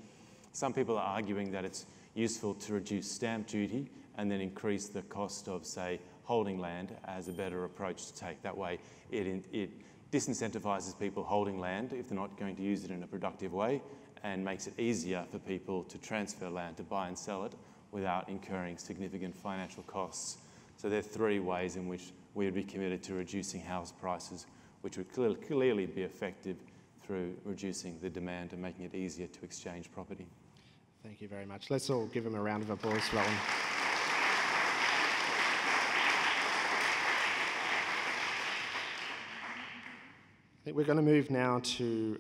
Some people are arguing that it's useful to reduce stamp duty and then increase the cost of, say, holding land as a better approach to take. That way it disincentivises people holding land if they're not going to use it in a productive way, and makes it easier for people to transfer land, to buy and sell it, without incurring significant financial costs. So there are three ways in which we would be committed to reducing house prices, which would clearly be effective through reducing the demand and making it easier to exchange property. Thank you very much. Let's all give him a round of applause for that one. I think we're going to move now to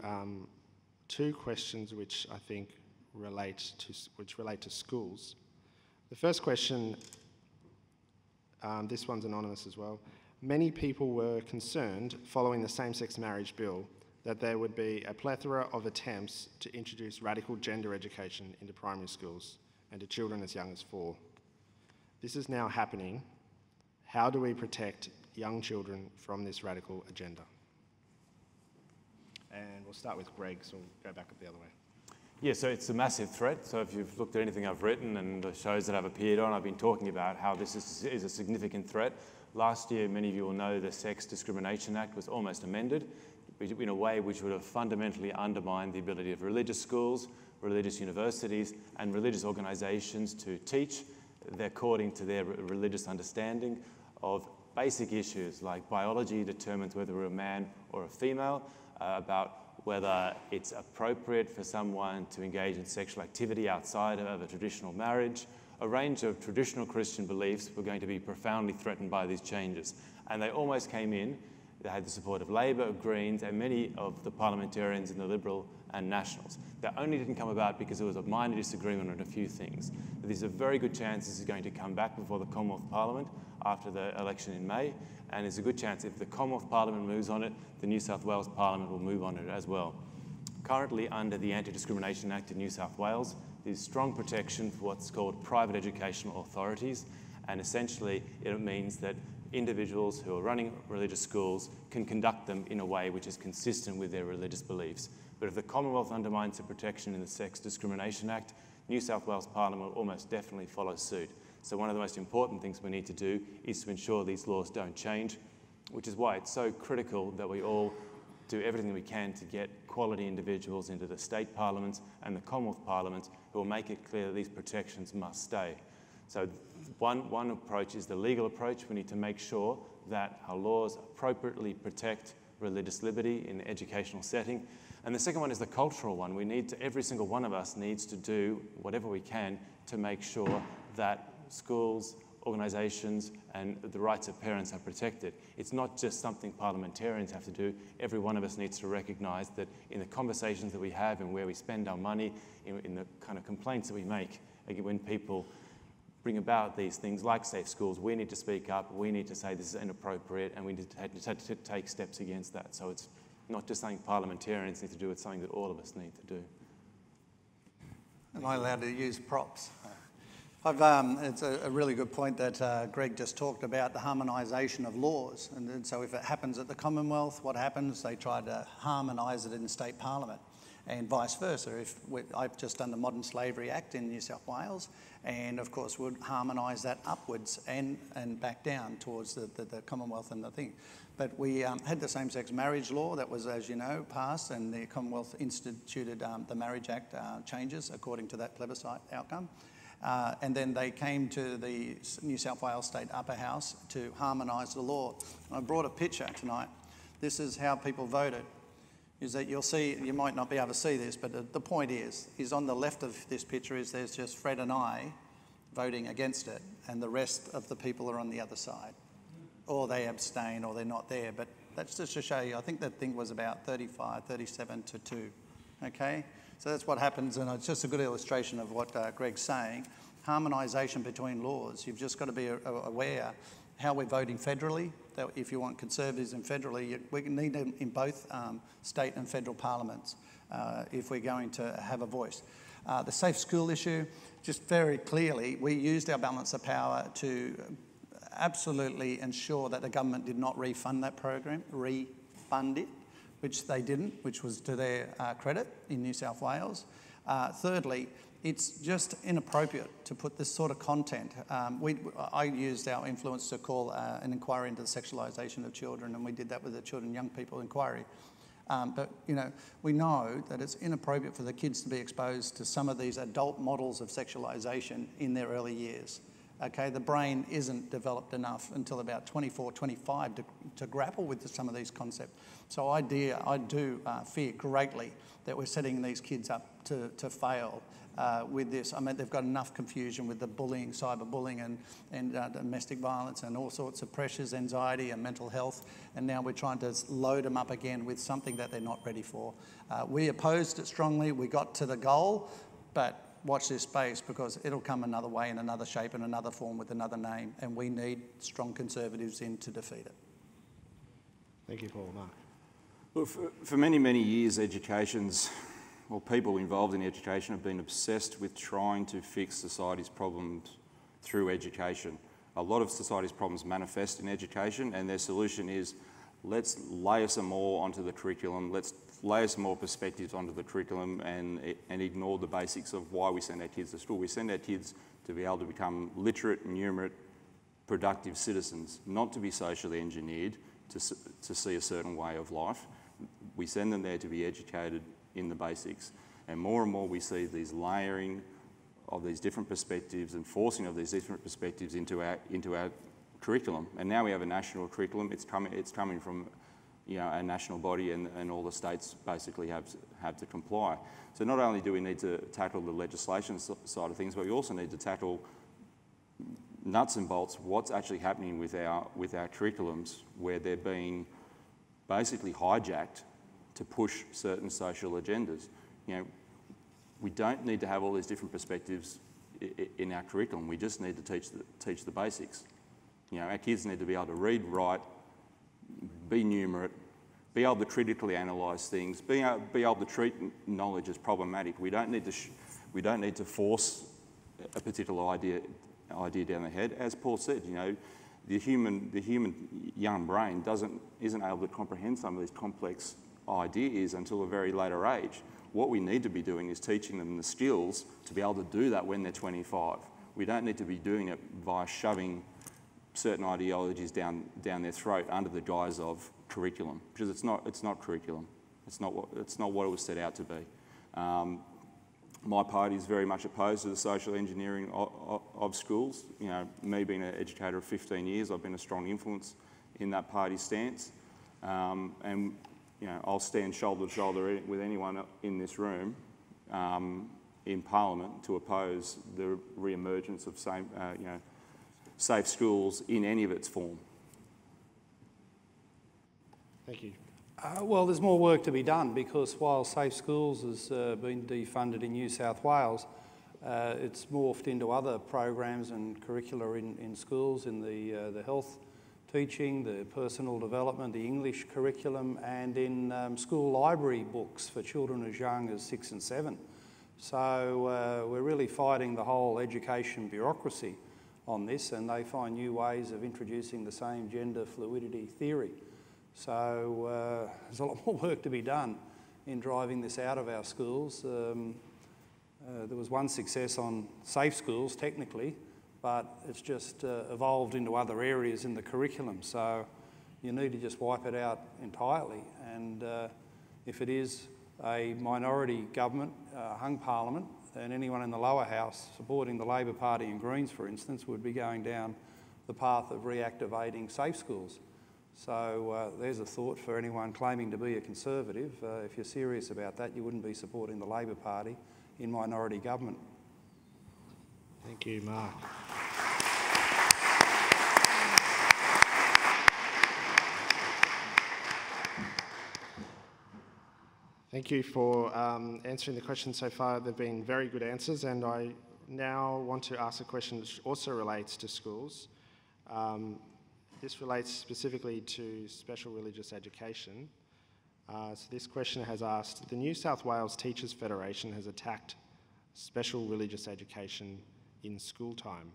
two questions which I think relate to schools. The first question, this one's anonymous as well. Many people were concerned following the same-sex marriage bill that there would be a plethora of attempts to introduce radical gender education into primary schools and to children as young as 4. This is now happening. How do we protect young children from this radical agenda? And we'll start with Greg, so we'll go back up the other way. Yeah, so it's a massive threat. So if you've looked at anything I've written and the shows that I've appeared on, I've been talking about how this is a significant threat. Last year, many of you will know the Sex Discrimination Act was almost amended in a way which would have fundamentally undermined the ability of religious schools, religious universities, and religious organisations to teach according to their religious understanding of basic issues like biology determines whether we're a man or a female, about whether it's appropriate for someone to engage in sexual activity outside of a traditional marriage. A range of traditional Christian beliefs were going to be profoundly threatened by these changes. And they almost came in. They had the support of Labor, Greens, and many of the parliamentarians in the Liberal and Nationals. They only didn't come about because there was a minor disagreement on a few things. But there's a very good chance this is going to come back before the Commonwealth Parliament after the election in May. And there's a good chance if the Commonwealth Parliament moves on it, the New South Wales Parliament will move on it as well. Currently, under the Anti-Discrimination Act in New South Wales, there's strong protection for what's called private educational authorities. And essentially, it means that individuals who are running religious schools can conduct them in a way which is consistent with their religious beliefs. But if the Commonwealth undermines the protection in the Sex Discrimination Act, New South Wales Parliament will almost definitely follow suit. So one of the most important things we need to do is to ensure these laws don't change, which is why it's so critical that we all do everything we can to get quality individuals into the state parliaments and the Commonwealth Parliament who will make it clear that these protections must stay. So one approach is the legal approach. We need to make sure that our laws appropriately protect religious liberty in the educational setting. And the second one is the cultural one. Every single one of us needs to do whatever we can to make sure that schools, organisations, and the rights of parents are protected. It's not just something parliamentarians have to do. Every one of us needs to recognise that in the conversations that we have and where we spend our money, in the kind of complaints that we make, when people bring about these things like safe schools, we need to speak up, we need to say this is inappropriate, and we need to take steps against that. So it's not just something parliamentarians need to do, it's something that all of us need to do. Am I allowed to use props? It's a really good point that Greg just talked about, the harmonisation of laws. And so if it happens at the Commonwealth, what happens? They try to harmonise it in the state parliament. And vice versa. I've just done the Modern Slavery Act in New South Wales, and of course we'd harmonise that upwards and back down towards the Commonwealth and the thing. But we had the same-sex marriage law that was, as you know, passed, and the Commonwealth instituted the Marriage Act changes according to that plebiscite outcome. And then they came to the New South Wales State Upper House to harmonise the law. And I brought a picture tonight. This is how people voted. Is that you'll see, you might not be able to see this, but the point is on the left of this picture there's just Fred and I voting against it, and the rest of the people are on the other side. Or they abstain, or they're not there. But that's just to show you, I think that thing was about 37 to 2, okay? So that's what happens, and it's just a good illustration of what Greg's saying. Harmonisation between laws. You've just got to be aware how we're voting federally, that if you want Conservatives in federally, we need them in both state and federal parliaments if we're going to have a voice. The safe school issue, just very clearly, we used our balance of power to absolutely ensure that the government did not refund that program, refund it, which they didn't, which was to their credit in New South Wales. Thirdly, it's just inappropriate to put this sort of content. I used our influence to call an inquiry into the sexualisation of children, and we did that with the Children and Young People inquiry. But, you know, we know that it's inappropriate for the kids to be exposed to some of these adult models of sexualisation in their early years. Okay, the brain isn't developed enough until about 24, 25 to grapple with some of these concepts. So I do fear greatly that we're setting these kids up to fail with this. I mean, they've got enough confusion with the bullying, cyberbullying and domestic violence and all sorts of pressures, anxiety and mental health. And now we're trying to load them up again with something that they're not ready for. We opposed it strongly. We got to the goal, but watch this space because it'll come another way, in another shape, in another form, with another name, and we need strong Conservatives in to defeat it. Thank you, Paul. Mark. Well, for many, many years, people involved in education have been obsessed with trying to fix society's problems through education. A lot of society's problems manifest in education, and their solution is, let's layer some more onto the curriculum, let's layer some more perspectives onto the curriculum and ignore the basics of why we send our kids to school. We send our kids to be able to become literate, numerate, productive citizens, not to be socially engineered to see a certain way of life. We send them there to be educated in the basics. And more we see these layering of these different perspectives and forcing of these different perspectives into our curriculum. And now we have a national curriculum. It's coming from a national body, and all the states basically have to comply. So not only do we need to tackle the legislation side of things, but we also need to tackle nuts and bolts what's actually happening with our curriculums, where they're being basically hijacked to push certain social agendas. We don't need to have all these different perspectives in our curriculum. We just need to teach the basics. Our kids need to be able to read, write, be numerate, be able to critically analyse things, be able to treat knowledge as problematic. We don't need to force a particular idea down the head. As Paul said, the human young brain isn't able to comprehend some of these complex ideas until a very later age. What we need to be doing is teaching them the skills to be able to do that when they're 25. We don't need to be doing it via shoving certain ideologies down their throat under the guise of curriculum, because it's not curriculum. It's not what it was set out to be. My party is very much opposed to the social engineering of schools. Me being an educator of 15 years, I've been a strong influence in that party's stance. And I'll stand shoulder to shoulder with anyone in this room in Parliament to oppose the re-emergence of safe schools in any of its form. Thank you. Well, there's more work to be done, because while Safe Schools has been defunded in New South Wales, it's morphed into other programs and curricula in schools, in the health teaching, the personal development, the English curriculum, and in school library books for children as young as 6 and 7. So we're really fighting the whole education bureaucracy on this, and they find new ways of introducing the same gender fluidity theory. So there's a lot more work to be done in driving this out of our schools. There was one success on Safe Schools, technically, but it's just evolved into other areas in the curriculum. So you need to just wipe it out entirely. And if it is a minority government, hung parliament, then anyone in the lower house supporting the Labor Party and Greens, for instance, would be going down the path of reactivating Safe Schools. So there's a thought for anyone claiming to be a Conservative. If you're serious about that, you wouldn't be supporting the Labor Party in minority government. Thank you, Mark. Thank you for answering the questions so far. They've been very good answers, and I now want to ask a question which also relates to schools. This relates specifically to special religious education. So this question has asked, the New South Wales Teachers Federation has attacked special religious education in school time.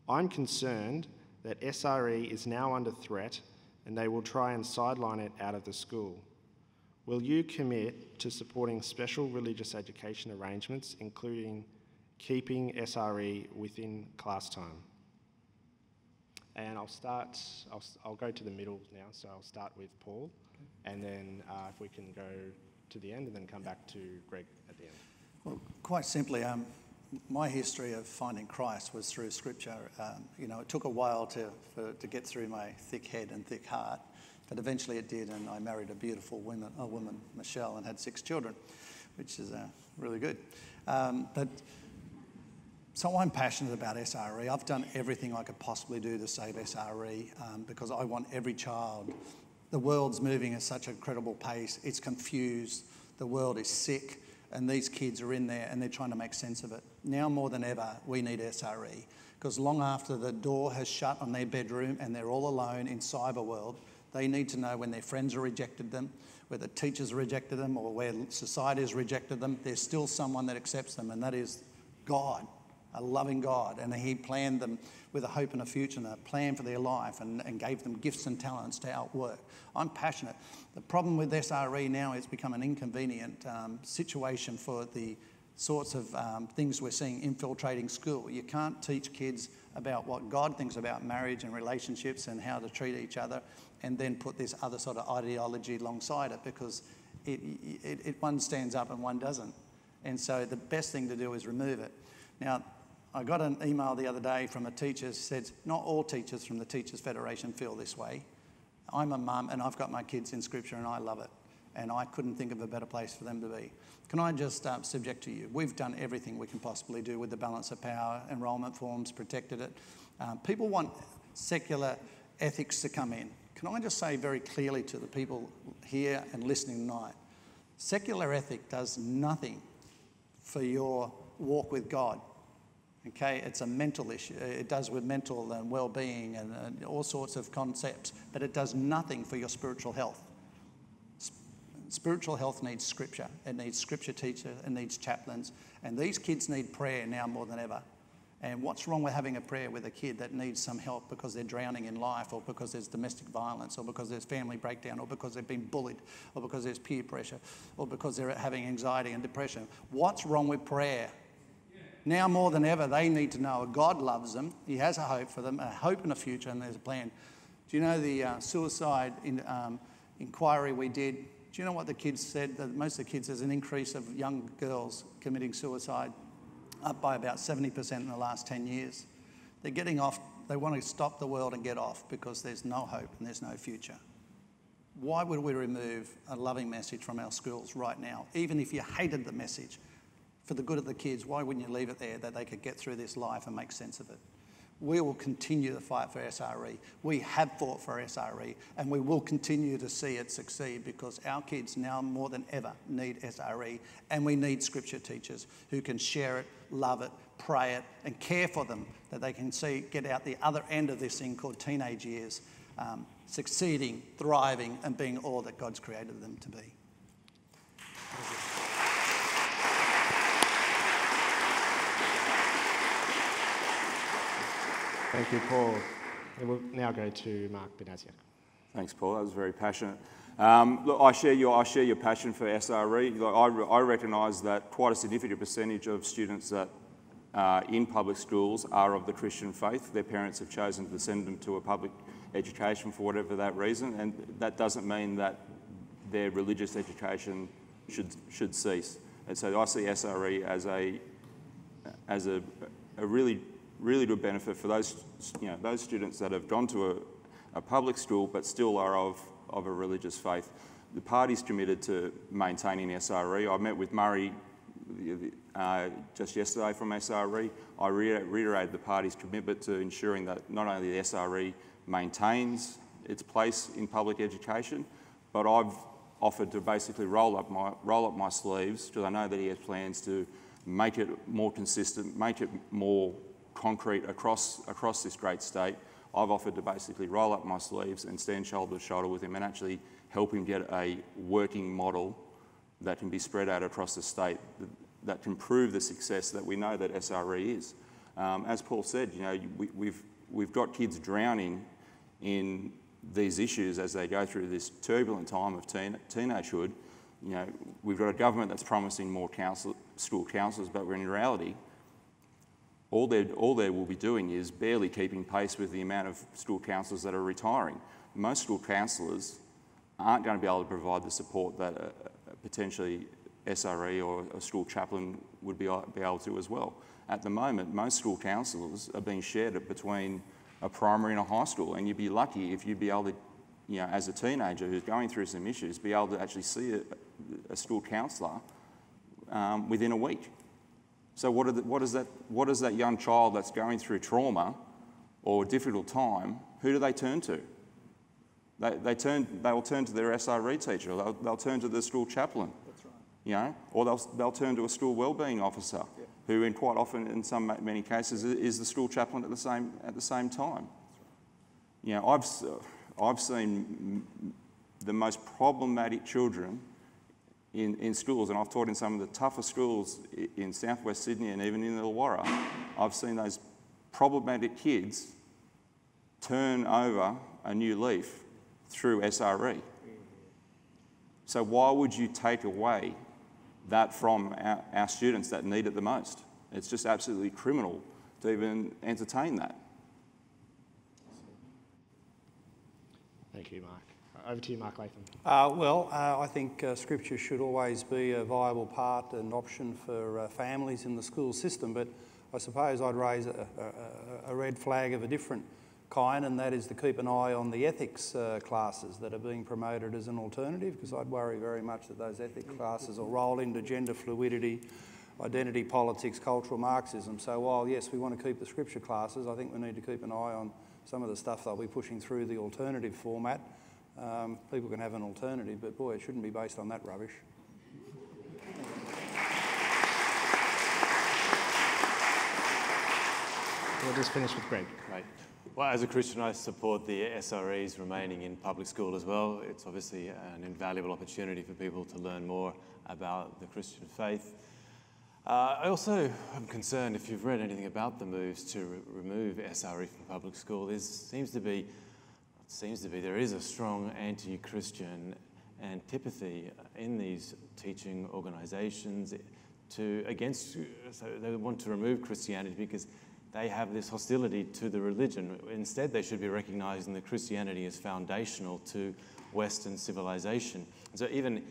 I'm concerned that SRE is now under threat and they will try and sideline it out of the school. Will you commit to supporting special religious education arrangements, including keeping SRE within class time? And I'll go to the middle now, so I'll start with Paul, and then if we can go to the end and then come back to Greg at the end. Well, quite simply, my history of finding Christ was through Scripture. It took a while to get through my thick head and thick heart, but eventually it did, and I married a beautiful woman, Michelle, and had 6 children, which is really good. So I'm passionate about SRE. I've done everything I could possibly do to save SRE because I want every child. The world's moving at such an incredible pace. It's confused. The world is sick, and these kids are in there and they're trying to make sense of it. Now more than ever, we need SRE, because long after the door has shut on their bedroom and they're all alone in cyber world, They need to know when their friends have rejected them, whether teachers rejected them or where society has rejected them, there's still someone that accepts them, and that is God, a loving God. And he planned them with a hope and a future and a plan for their life, and gave them gifts and talents to outwork. I'm passionate. The problem with SRE now is become an inconvenient situation for the sorts of things we're seeing infiltrating school. You can't teach kids about what God thinks about marriage and relationships and how to treat each other, and then put this other sort of ideology alongside it, because one stands up and one doesn't. And so the best thing to do is remove it. Now, I got an email the other day from a teacher who said, not all teachers from the Teachers Federation feel this way. I'm a mum and I've got my kids in Scripture and I love it. And I couldn't think of a better place for them to be. Can I just subject to you? We've done everything we can possibly do with the balance of power, enrolment forms, protected it. People want secular ethics to come in. Can I just say very clearly to the people here and listening tonight, secular ethic does nothing for your walk with God. Okay, it's a mental issue. It does with mental and well-being and all sorts of concepts, but it does nothing for your spiritual health. Spiritual health needs Scripture. It needs Scripture teachers. It needs chaplains. And these kids need prayer now more than ever. And what's wrong with having a prayer with a kid that needs some help because they're drowning in life, or because there's domestic violence, or because there's family breakdown, or because they've been bullied, or because there's peer pressure, or because they're having anxiety and depression? What's wrong with prayer? Now more than ever, they need to know God loves them. He has a hope for them, a hope and a future, and there's a plan. Do you know the suicide inquiry we did? Do you know what the kids said? That most of the kids, there's an increase of young girls committing suicide, up by about 70% in the last 10 years. They're getting off. They want to stop the world and get off because there's no hope and there's no future. Why would we remove a loving message from our schools right now? Even if you hated the message, for the good of the kids, why wouldn't you leave it there that they could get through this life and make sense of it? We will continue to fight for SRE. We have fought for SRE, and we will continue to see it succeed, because our kids now more than ever need SRE, and we need Scripture teachers who can share it, love it, pray it, and care for them, that they can see get out the other end of this thing called teenage years, succeeding, thriving, and being all that God's created them to be. Thank you, Paul. And we'll now go to Mark Benasiak. Thanks, Paul. That was very passionate. Look, I share your passion for SRE. Look, I recognise that quite a significant percentage of students that are in public schools are of the Christian faith. Their parents have chosen to send them to a public education for whatever that reason, and that doesn't mean that their religious education should cease. And so I see SRE as a really good benefit for those students that have gone to a public school but still are of a religious faith. The party's committed to maintaining SRE. I met with Murray just yesterday from SRE. I reiterated the party's commitment to ensuring that not only the SRE maintains its place in public education, but I've offered to basically roll up my sleeves, because I know that he has plans to make it more consistent, make it more concrete across this great state. I've offered to basically roll up my sleeves and stand shoulder to shoulder with him and actually help him get a working model that can be spread out across the state, that can prove the success that we know that SRE is. As Paul said, we've got kids drowning in these issues as they go through this turbulent time of teenagehood. We've got a government that's promising more school counsellors, but in reality, all they will be doing is barely keeping pace with the amount of school counsellors that are retiring. Most school counsellors aren't going to be able to provide the support that potentially SRE or a school chaplain would be able to as well. At the moment, most school counsellors are being shared between a primary and a high school, and you'd be lucky if you'd be able to, as a teenager who's going through some issues, be able to actually see a school counsellor within a week. So what is that young child that's going through trauma or a difficult time, who do they turn to? They will turn to their SRE teacher, or they'll turn to the school chaplain. That's right. Or they'll turn to a school wellbeing officer, who quite often, in many cases, is the school chaplain at the same time. I've seen the most problematic children in schools, and I've taught in some of the toughest schools in southwest Sydney and even in Illawarra. I've seen those problematic kids turn over a new leaf through SRE. So why would you take away that from our students that need it the most? It's just absolutely criminal to even entertain that. Thank you, Mark. Over to you, Mark Latham. I think Scripture should always be a viable part and option for families in the school system, but I suppose I'd raise a red flag of a different kind, and that is to keep an eye on the ethics classes that are being promoted as an alternative, because I'd worry very much that those ethics classes will roll into gender fluidity, identity politics, cultural Marxism. So while, yes, we want to keep the Scripture classes, I think we need to keep an eye on some of the stuff they'll be pushing through the alternative format. People can have an alternative, but boy, it shouldn't be based on that rubbish. We'll just finish with Greg. Great. Well, as a Christian, I support the SREs remaining in public school as well. It's obviously an invaluable opportunity for people to learn more about the Christian faith. I also am concerned, if you've read anything about the moves to remove SRE from public school, there seems to be a strong anti-Christian antipathy in these teaching organisations so they want to remove Christianity because they have this hostility to the religion. Instead, they should be recognising that Christianity is foundational to Western civilization. So even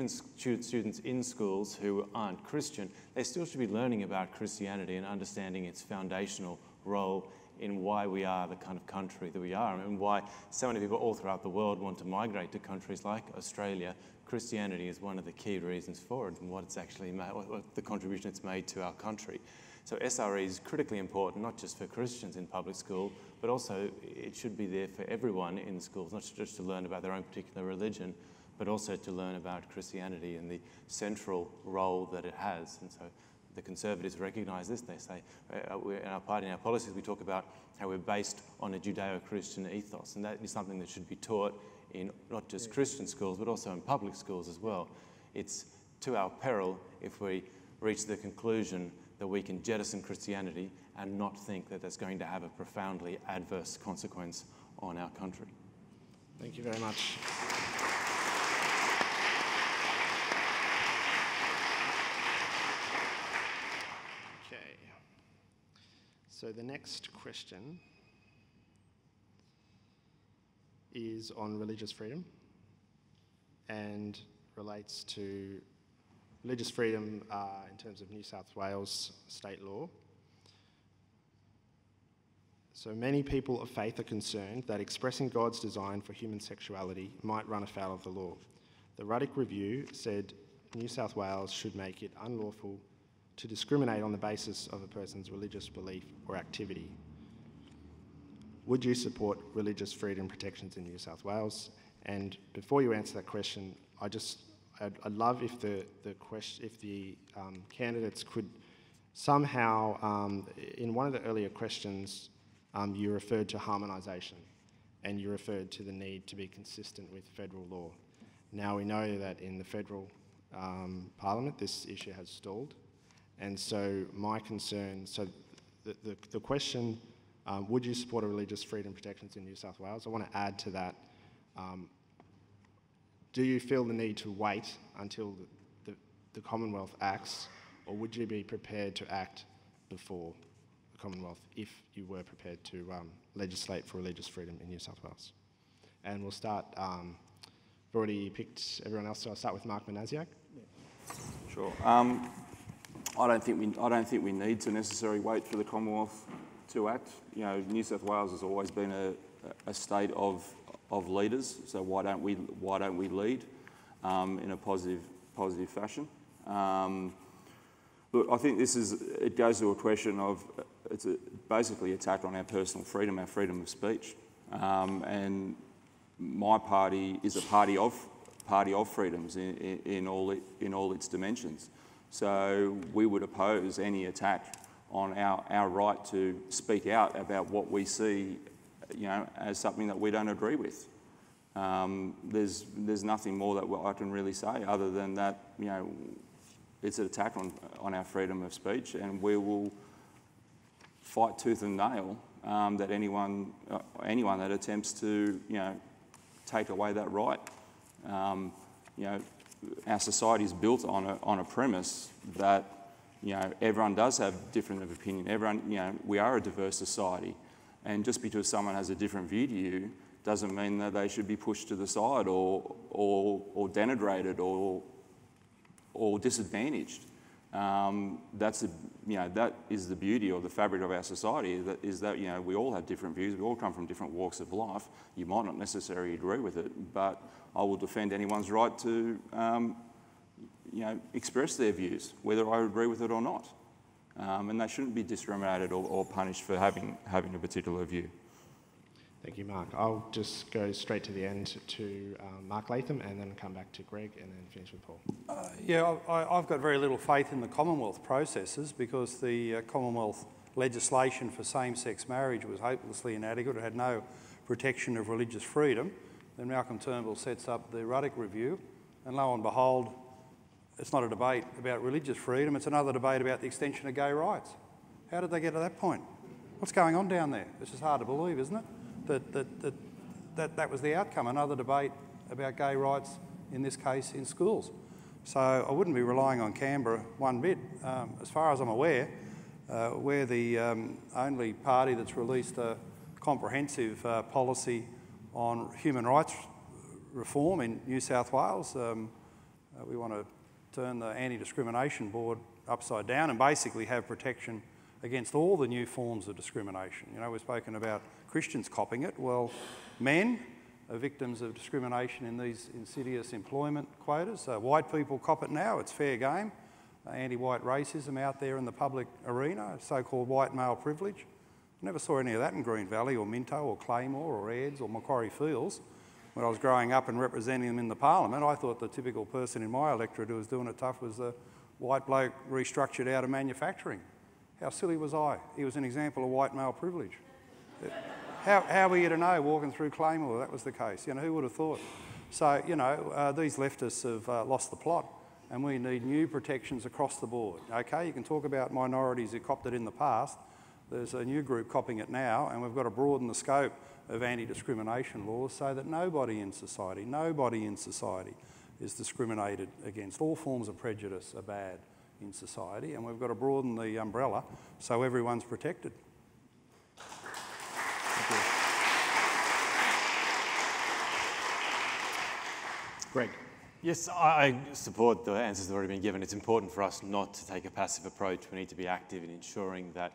students in schools who aren't Christian, they still should be learning about Christianity and understanding its foundational role in why we are the kind of country that we are, and why so many people all throughout the world want to migrate to countries like Australia. Christianity is one of the key reasons for it, and what it's actually made, what the contribution it's made to our country. So SRE is critically important, not just for Christians in public school, but also it should be there for everyone in schools, not just to learn about their own particular religion, but also to learn about Christianity and the central role that it has. And so the Conservatives recognise this. They say, in our party, in our policies, we talk about how we're based on a Judeo-Christian ethos, and that is something that should be taught in not just Christian schools, but also in public schools as well. It's to our peril if we reach the conclusion that we can jettison Christianity and not think that that's going to have a profoundly adverse consequence on our country. Thank you very much. Okay. So the next question is on religious freedom and relates to religious freedom in terms of New South Wales state law. So many people of faith are concerned that expressing God's design for human sexuality might run afoul of the law. The Ruddock Review said New South Wales should make it unlawful to discriminate on the basis of a person's religious belief or activity. Would you support religious freedom protections in New South Wales? And before you answer that question, I'd love if the candidates could somehow, in one of the earlier questions, you referred to harmonisation, and you referred to the need to be consistent with federal law. Now we know that in the federal Parliament this issue has stalled, and so my concern, the question, would you support a religious freedom protections in New South Wales? I want to add to that, do you feel the need to wait until the Commonwealth acts, or would you be prepared to act before the Commonwealth if you were prepared to legislate for religious freedom in New South Wales? And we'll start, we've already picked everyone else, so I'll start with Mark Manasiak. Sure. I don't think we need to necessarily wait for the Commonwealth to act. You know, New South Wales has always been a state of leaders, so why don't we lead in a positive fashion? Look, I think it goes to a question of, it's basically attack on our personal freedom, our freedom of speech. And my party is a party of freedoms in all its dimensions. So we would oppose any attack on our right to speak out about what we see as something that we don't agree with. There's nothing more that I can really say other than that, it's an attack on our freedom of speech, and we will fight tooth and nail that anyone that attempts to, take away that right. Our society is built on a premise that, everyone does have different of opinion. Everyone, we are a diverse society, and just because someone has a different view to you doesn't mean that they should be pushed to the side or denigrated or disadvantaged. That is the beauty of the fabric of our society, is that we all have different views, we all come from different walks of life. You might not necessarily agree with it, but I will defend anyone's right to express their views, whether I agree with it or not. And they shouldn't be discriminated or punished for having a particular view. Thank you, Mark. I'll just go straight to the end to Mark Latham and then come back to Greg and then finish with Paul. I've got very little faith in the Commonwealth processes because the Commonwealth legislation for same-sex marriage was hopelessly inadequate. It had no protection of religious freedom. Then Malcolm Turnbull sets up the Ruddock Review, and lo and behold, it's not a debate about religious freedom, it's another debate about the extension of gay rights. How did they get to that point? What's going on down there? It's just hard to believe, isn't it? That was the outcome, another debate about gay rights, in this case in schools. So I wouldn't be relying on Canberra one bit. As far as I'm aware, we're the only party that's released a comprehensive policy on human rights reform in New South Wales. We want to turn the Anti-Discrimination Board upside down and basically have protection against all the new forms of discrimination. We've spoken about Christians copping it. Well, men are victims of discrimination in these insidious employment quotas. White people cop it now, it's fair game. Anti-white racism out there in the public arena, so-called white male privilege. I never saw any of that in Green Valley or Minto or Claymore or Ayres or Macquarie Fields. When I was growing up and representing them in the parliament, I thought the typical person in my electorate who was doing it tough was the white bloke restructured out of manufacturing. How silly was I? He was an example of white male privilege. How were you to know walking through Claymore that was the case? Who would have thought? So, these leftists have lost the plot, and we need new protections across the board. Okay, you can talk about minorities who copped it in the past. There's a new group copping it now, and we've got to broaden the scope of anti-discrimination laws so that nobody in society is discriminated against. All forms of prejudice are bad in society, and we've got to broaden the umbrella so everyone's protected. Thank you. Greg. Yes, I support the answers that have already been given. It's important for us not to take a passive approach. We need to be active in ensuring that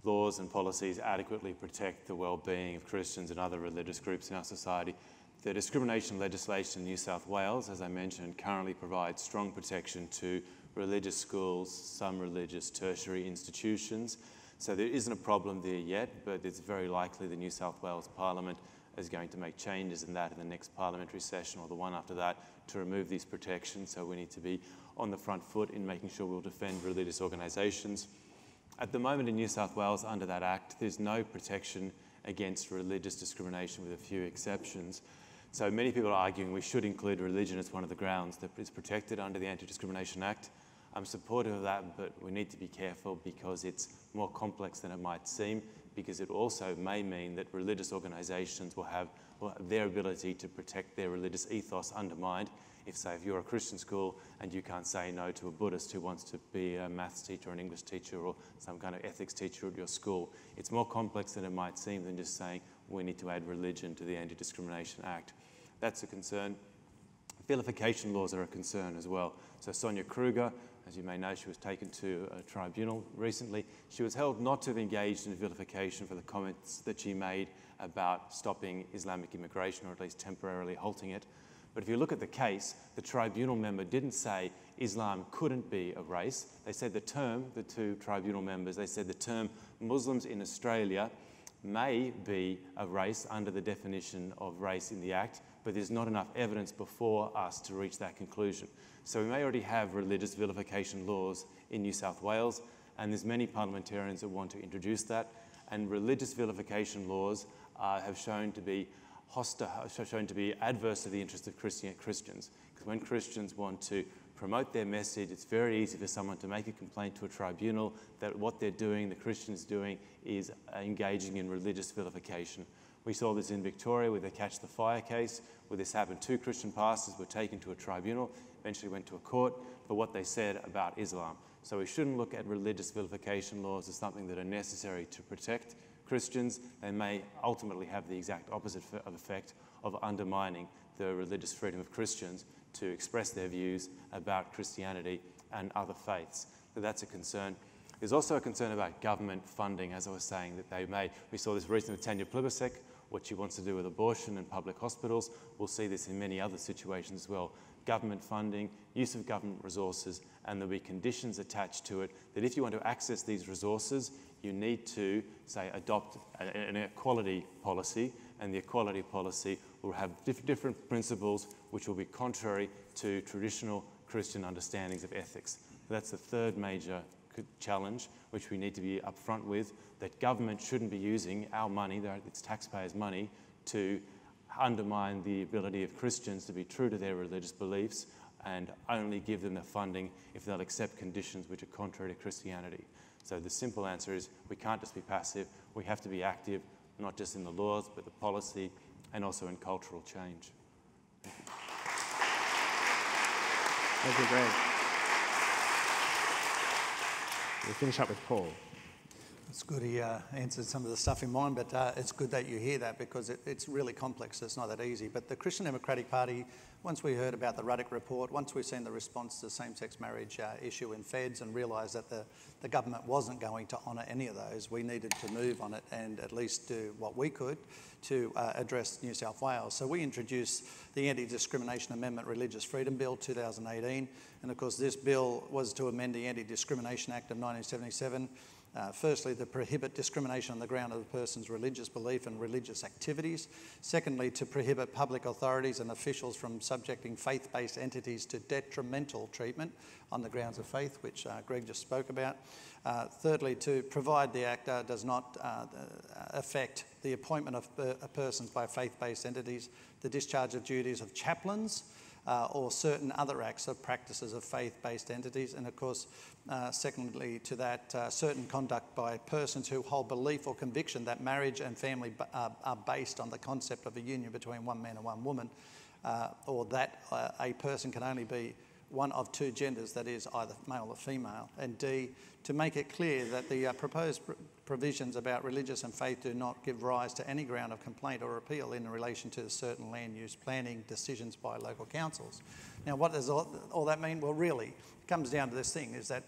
laws and policies adequately protect the well-being of Christians and other religious groups in our society. The discrimination legislation in New South Wales, as I mentioned, currently provides strong protection to religious schools, some religious tertiary institutions. So there isn't a problem there yet, but it's very likely the New South Wales Parliament is going to make changes in that in the next parliamentary session or the one after that to remove these protections. So we need to be on the front foot in making sure we'll defend religious organisations. At the moment in New South Wales, under that Act, there's no protection against religious discrimination with a few exceptions. So many people are arguing we should include religion as one of the grounds that is protected under the Anti-Discrimination Act. I'm supportive of that, but we need to be careful because it's more complex than it might seem, because it also may mean that religious organisations will have their ability to protect their religious ethos undermined. If you're a Christian school and you can't say no to a Buddhist who wants to be a maths teacher or an English teacher or some kind of ethics teacher at your school, it's more complex than it might seem than just saying we need to add religion to the Anti-Discrimination Act. That's a concern. Vilification laws are a concern as well. So Sonia Kruger, as you may know, she was taken to a tribunal recently. She was held not to have engaged in vilification for the comments that she made about stopping Islamic immigration, or at least temporarily halting it. But if you look at the case, the tribunal member didn't say Islam couldn't be a race. They said the two tribunal members, they said the term Muslims in Australia may be a race under the definition of race in the Act, but there's not enough evidence before us to reach that conclusion. So we may already have religious vilification laws in New South Wales, and there's many parliamentarians that want to introduce that, and religious vilification laws have shown to be hostile, shown to be adverse to the interests of Christians. Because when Christians want to promote their message, it's very easy for someone to make a complaint to a tribunal that what they're doing, the Christians doing, is engaging in religious vilification. We saw this in Victoria with the Catch the Fire case, where this happened. 2 Christian pastors were taken to a tribunal, eventually went to a court for what they said about Islam. So we shouldn't look at religious vilification laws as something that are necessary to protect Christians. They may ultimately have the exact opposite effect of undermining the religious freedom of Christians to express their views about Christianity and other faiths. So that's a concern. There's also a concern about government funding, as I was saying, that they may. We saw this recently with Tanya Plibersek, what she wants to do with abortion and public hospitals. We'll see this in many other situations as well. Government funding, use of government resources, and there'll be conditions attached to it that if you want to access these resources, you need to, say, adopt an equality policy, and the equality policy will have different principles which will be contrary to traditional Christian understandings of ethics. That's the third major challenge which we need to be upfront with, that government shouldn't be using our money, it's taxpayers' money, to undermine the ability of Christians to be true to their religious beliefs and only give them the funding if they'll accept conditions which are contrary to Christianity. So the simple answer is we can't just be passive, we have to be active, not just in the laws, but the policy and also in cultural change. Thank you, Greg. We'll finish up with Paul. It's good he answered some of the stuff in mine, but it's good that you hear that because it's really complex. It's not that easy. But the Christian Democratic Party, once we heard about the Ruddock report, once we've seen the response to the same-sex marriage issue in Feds and realised that the government wasn't going to honour any of those, we needed to move on it and at least do what we could to address New South Wales. So we introduced the Anti-Discrimination Amendment Religious Freedom Bill 2018. And of course, this bill was to amend the Anti-Discrimination Act of 1977. Firstly, to prohibit discrimination on the ground of a person's religious belief and religious activities. Secondly, to prohibit public authorities and officials from subjecting faith-based entities to detrimental treatment on the grounds of faith, which Greg just spoke about. Thirdly, to provide the Act does not affect the appointment of persons by faith-based entities, the discharge of duties of chaplains, or certain other acts of practices of faith-based entities. And of course, secondly to that, certain conduct by persons who hold belief or conviction that marriage and family are based on the concept of a union between one man and one woman, or that a person can only be one of two genders, that is either male or female. And D, to make it clear that the proposed provisions about religious and faith do not give rise to any ground of complaint or appeal in relation to certain land use planning decisions by local councils. Now, what does all that mean? Well, really, it comes down to this thing, is that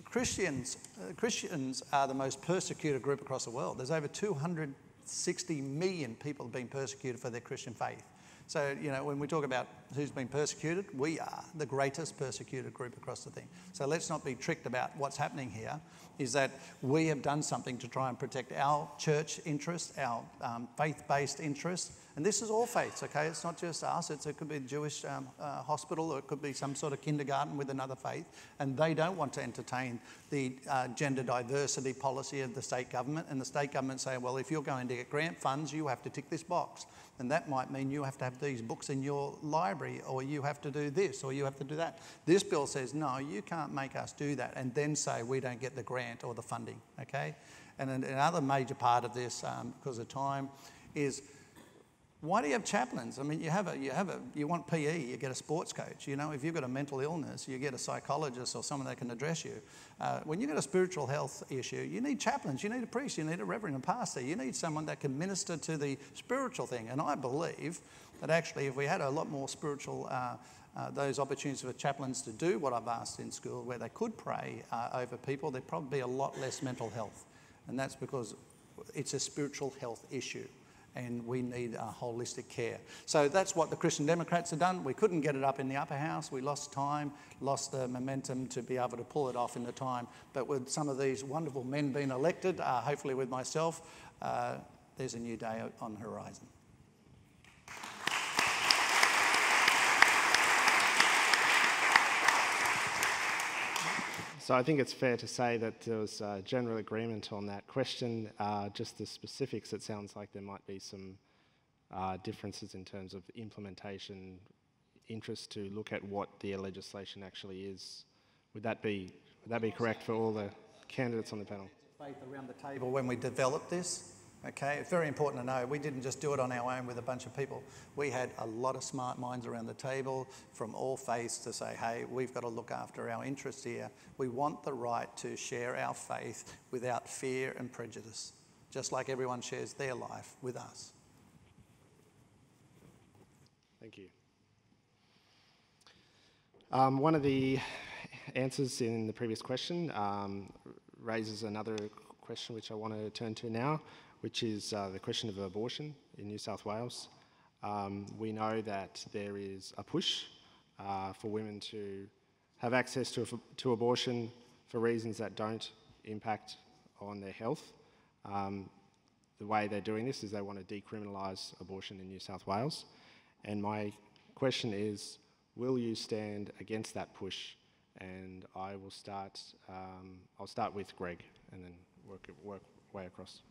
Christians are the most persecuted group across the world. There's over 260 million people being persecuted for their Christian faith. So, you know, when we talk about who's been persecuted, we are the greatest persecuted group across the thing. So let's not be tricked about what's happening here, is that we have done something to try and protect our church interests, our faith-based interests. And this is all faiths, okay? It's not just us. It could be a Jewish hospital, or it could be some sort of kindergarten with another faith. And they don't want to entertain the gender diversity policy of the state government. And the state government say, well, if you're going to get grant funds, you have to tick this box. And that might mean you have to have these books in your library, or you have to do this, or you have to do that. This bill says, no, you can't make us do that, and then say we don't get the grant or the funding, okay? And another major part of this, because of time, is why do you have chaplains? I mean, you want PE, you get a sports coach. You know, if you've got a mental illness, you get a psychologist or someone that can address you. When you've got a spiritual health issue, you need chaplains, you need a priest, you need a reverend and pastor. You need someone that can minister to the spiritual thing. And I believe that actually if we had a lot more spiritual, those opportunities for chaplains to do what I've asked in school, where they could pray over people, there'd probably be a lot less mental health. And that's because it's a spiritual health issue, and we need holistic care. So that's what the Christian Democrats have done. We couldn't get it up in the upper house. We lost time, lost the momentum to be able to pull it off in the time. But with some of these wonderful men being elected, hopefully with myself, there's a new day on the horizon. So I think it's fair to say that there was general agreement on that question. Just the specifics, it sounds like there might be some differences in terms of implementation, interest to look at what the legislation actually is. Would that be correct for all the candidates on the panel? Faith around the table when we developed this. Okay, it's very important to know we didn't just do it on our own with a bunch of people. We had a lot of smart minds around the table from all faiths to say, hey, we've got to look after our interests here. We want the right to share our faith without fear and prejudice, just like everyone shares their life with us. Thank you. One of the answers in the previous question raises another question which I want to turn to now, which is the question of abortion in New South Wales. We know that there is a push for women to have access to abortion for reasons that don't impact on their health. The way they're doing this is they want to decriminalise abortion in New South Wales. And my question is, will you stand against that push? And I will start, I'll start with Greg and then work way across.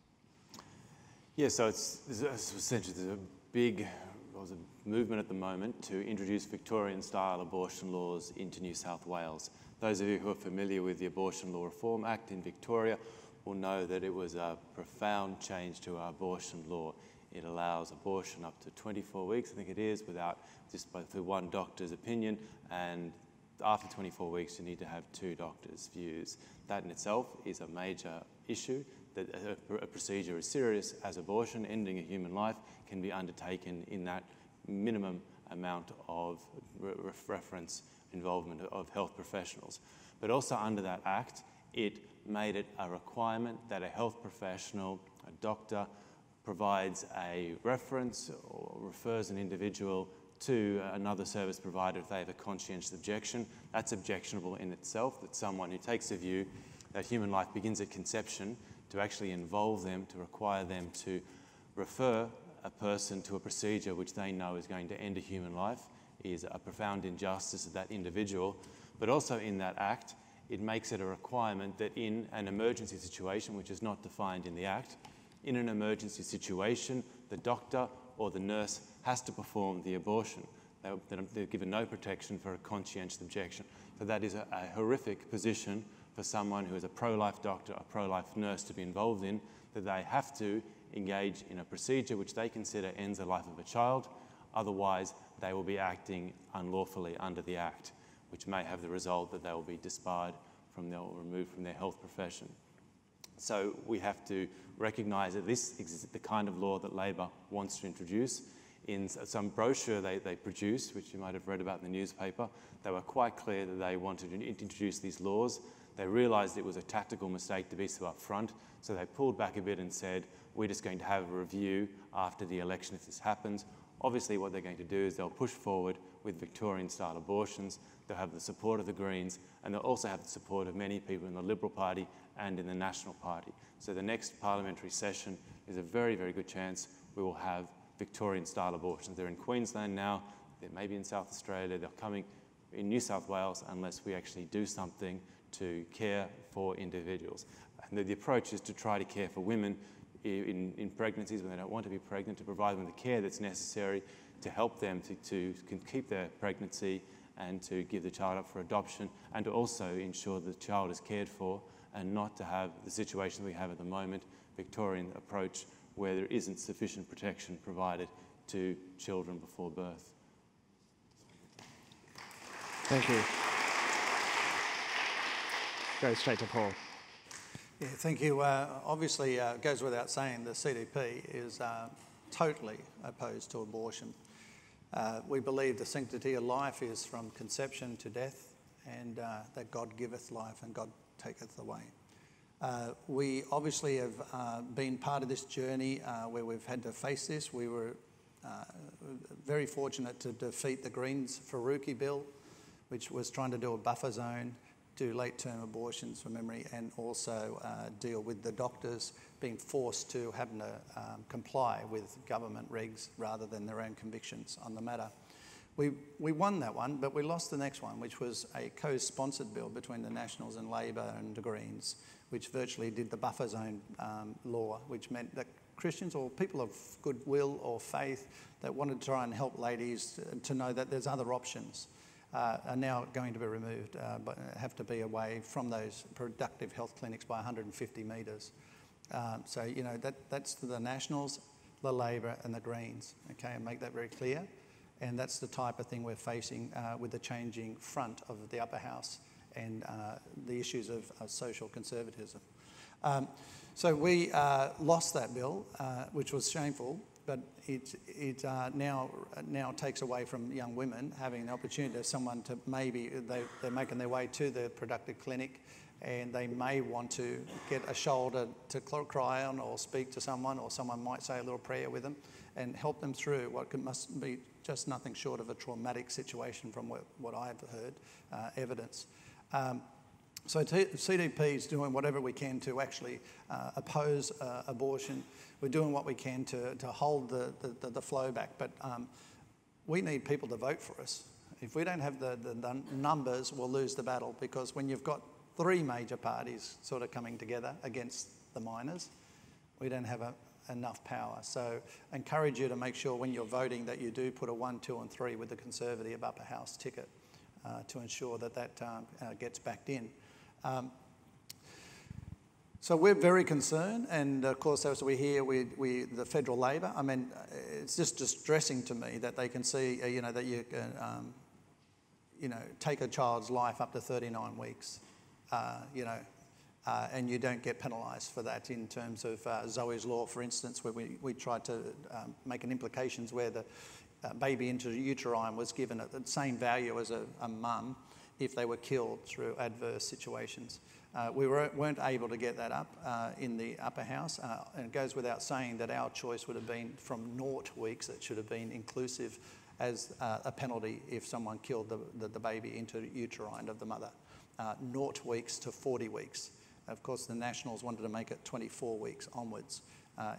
Yeah, so essentially there's a movement at the moment to introduce Victorian-style abortion laws into New South Wales. Those of you who are familiar with the Abortion Law Reform Act in Victoria will know that it was a profound change to our abortion law. It allows abortion up to 24 weeks, I think it is, without just through one doctor's opinion, and after 24 weeks you need to have two doctors' views. That in itself is a major issue, that a procedure as serious as abortion, ending a human life, can be undertaken in that minimum amount of reference involvement of health professionals. But also under that act, it made it a requirement that a health professional, a doctor, provides a reference or refers an individual to another service provider if they have a conscientious objection. That's objectionable in itself, that someone who takes a view that human life begins at conception, to actually involve them, to require them to refer a person to a procedure which they know is going to end a human life, is a profound injustice of that individual. But also in that act, it makes it a requirement that in an emergency situation, which is not defined in the act, in an emergency situation, the doctor or the nurse has to perform the abortion. They're given no protection for a conscientious objection. So that is a horrific position for someone who is a pro-life doctor, a pro-life nurse to be involved in, that they have to engage in a procedure which they consider ends the life of a child. Otherwise, they will be acting unlawfully under the Act, which may have the result that they will be disbarred from or removed from their health profession. So we have to recognise that this is the kind of law that Labor wants to introduce. In some brochure they produced, which you might have read about in the newspaper, they were quite clear that they wanted to introduce these laws. They realised it was a tactical mistake to be so upfront, so they pulled back a bit and said, we're just going to have a review after the election if this happens. Obviously what they're going to do is they'll push forward with Victorian-style abortions, they'll have the support of the Greens, and they'll also have the support of many people in the Liberal Party and in the National Party. So the next parliamentary session is a very, very good chance we will have Victorian-style abortions. They're in Queensland now, they may be in South Australia, they're coming in New South Wales unless we actually do something to care for individuals. And the approach is to try to care for women in pregnancies when they don't want to be pregnant, to provide them the care that's necessary to help them to keep their pregnancy and to give the child up for adoption, and to also ensure the child is cared for and not to have the situation we have at the moment, Victorian approach, where there isn't sufficient protection provided to children before birth. Thank you. Go straight to Paul. Yeah, thank you. Obviously, it goes without saying the CDP is totally opposed to abortion. We believe the sanctity of life is from conception to death, and that God giveth life and God taketh away. We obviously have been part of this journey where we've had to face this. We were very fortunate to defeat the Greens' Faruqi bill, which was trying to do a buffer zone, do late-term abortions from memory, and also deal with the doctors being forced to having to comply with government regs rather than their own convictions on the matter. We won that one, but we lost the next one, which was a co-sponsored bill between the Nationals and Labor and the Greens, which virtually did the buffer zone law, which meant that Christians or people of goodwill or faith that wanted to try and help ladies to know that there's other options are now going to be removed, but have to be away from those productive health clinics by 150 metres. So, you know, that's the Nationals, the Labor and the Greens, okay, and make that very clear. And that's the type of thing we're facing with the changing front of the upper house and the issues of social conservatism. So we lost that bill, which was shameful, but it now takes away from young women having the opportunity of someone to maybe, they're making their way to the productive clinic and they may want to get a shoulder to cry on or speak to someone, or someone might say a little prayer with them and help them through what must be just nothing short of a traumatic situation from what I've heard, evidence. So CDP is doing whatever we can to actually oppose abortion. We're doing what we can to hold the flow back, but we need people to vote for us. If we don't have the numbers, we'll lose the battle, because when you've got three major parties sort of coming together against the miners, we don't have enough power. So I encourage you to make sure when you're voting that you do put a 1, 2 and 3 with the Conservative upper house ticket to ensure that gets backed in. So we're very concerned, and of course as we hear the federal Labor, I mean, it's just distressing to me that they can see, you know, that you can, you know, take a child's life up to 39 weeks, you know, and you don't get penalised for that in terms of Zoe's Law, for instance, where we tried to make an implications where the baby intrauterine was given the same value as a mum if they were killed through adverse situations. We weren't able to get that up in the upper house, and it goes without saying that our choice would have been from 0 weeks. It should have been inclusive as a penalty if someone killed the baby intrauterine of the mother. 0 weeks to 40 weeks. Of course, the Nationals wanted to make it 24 weeks onwards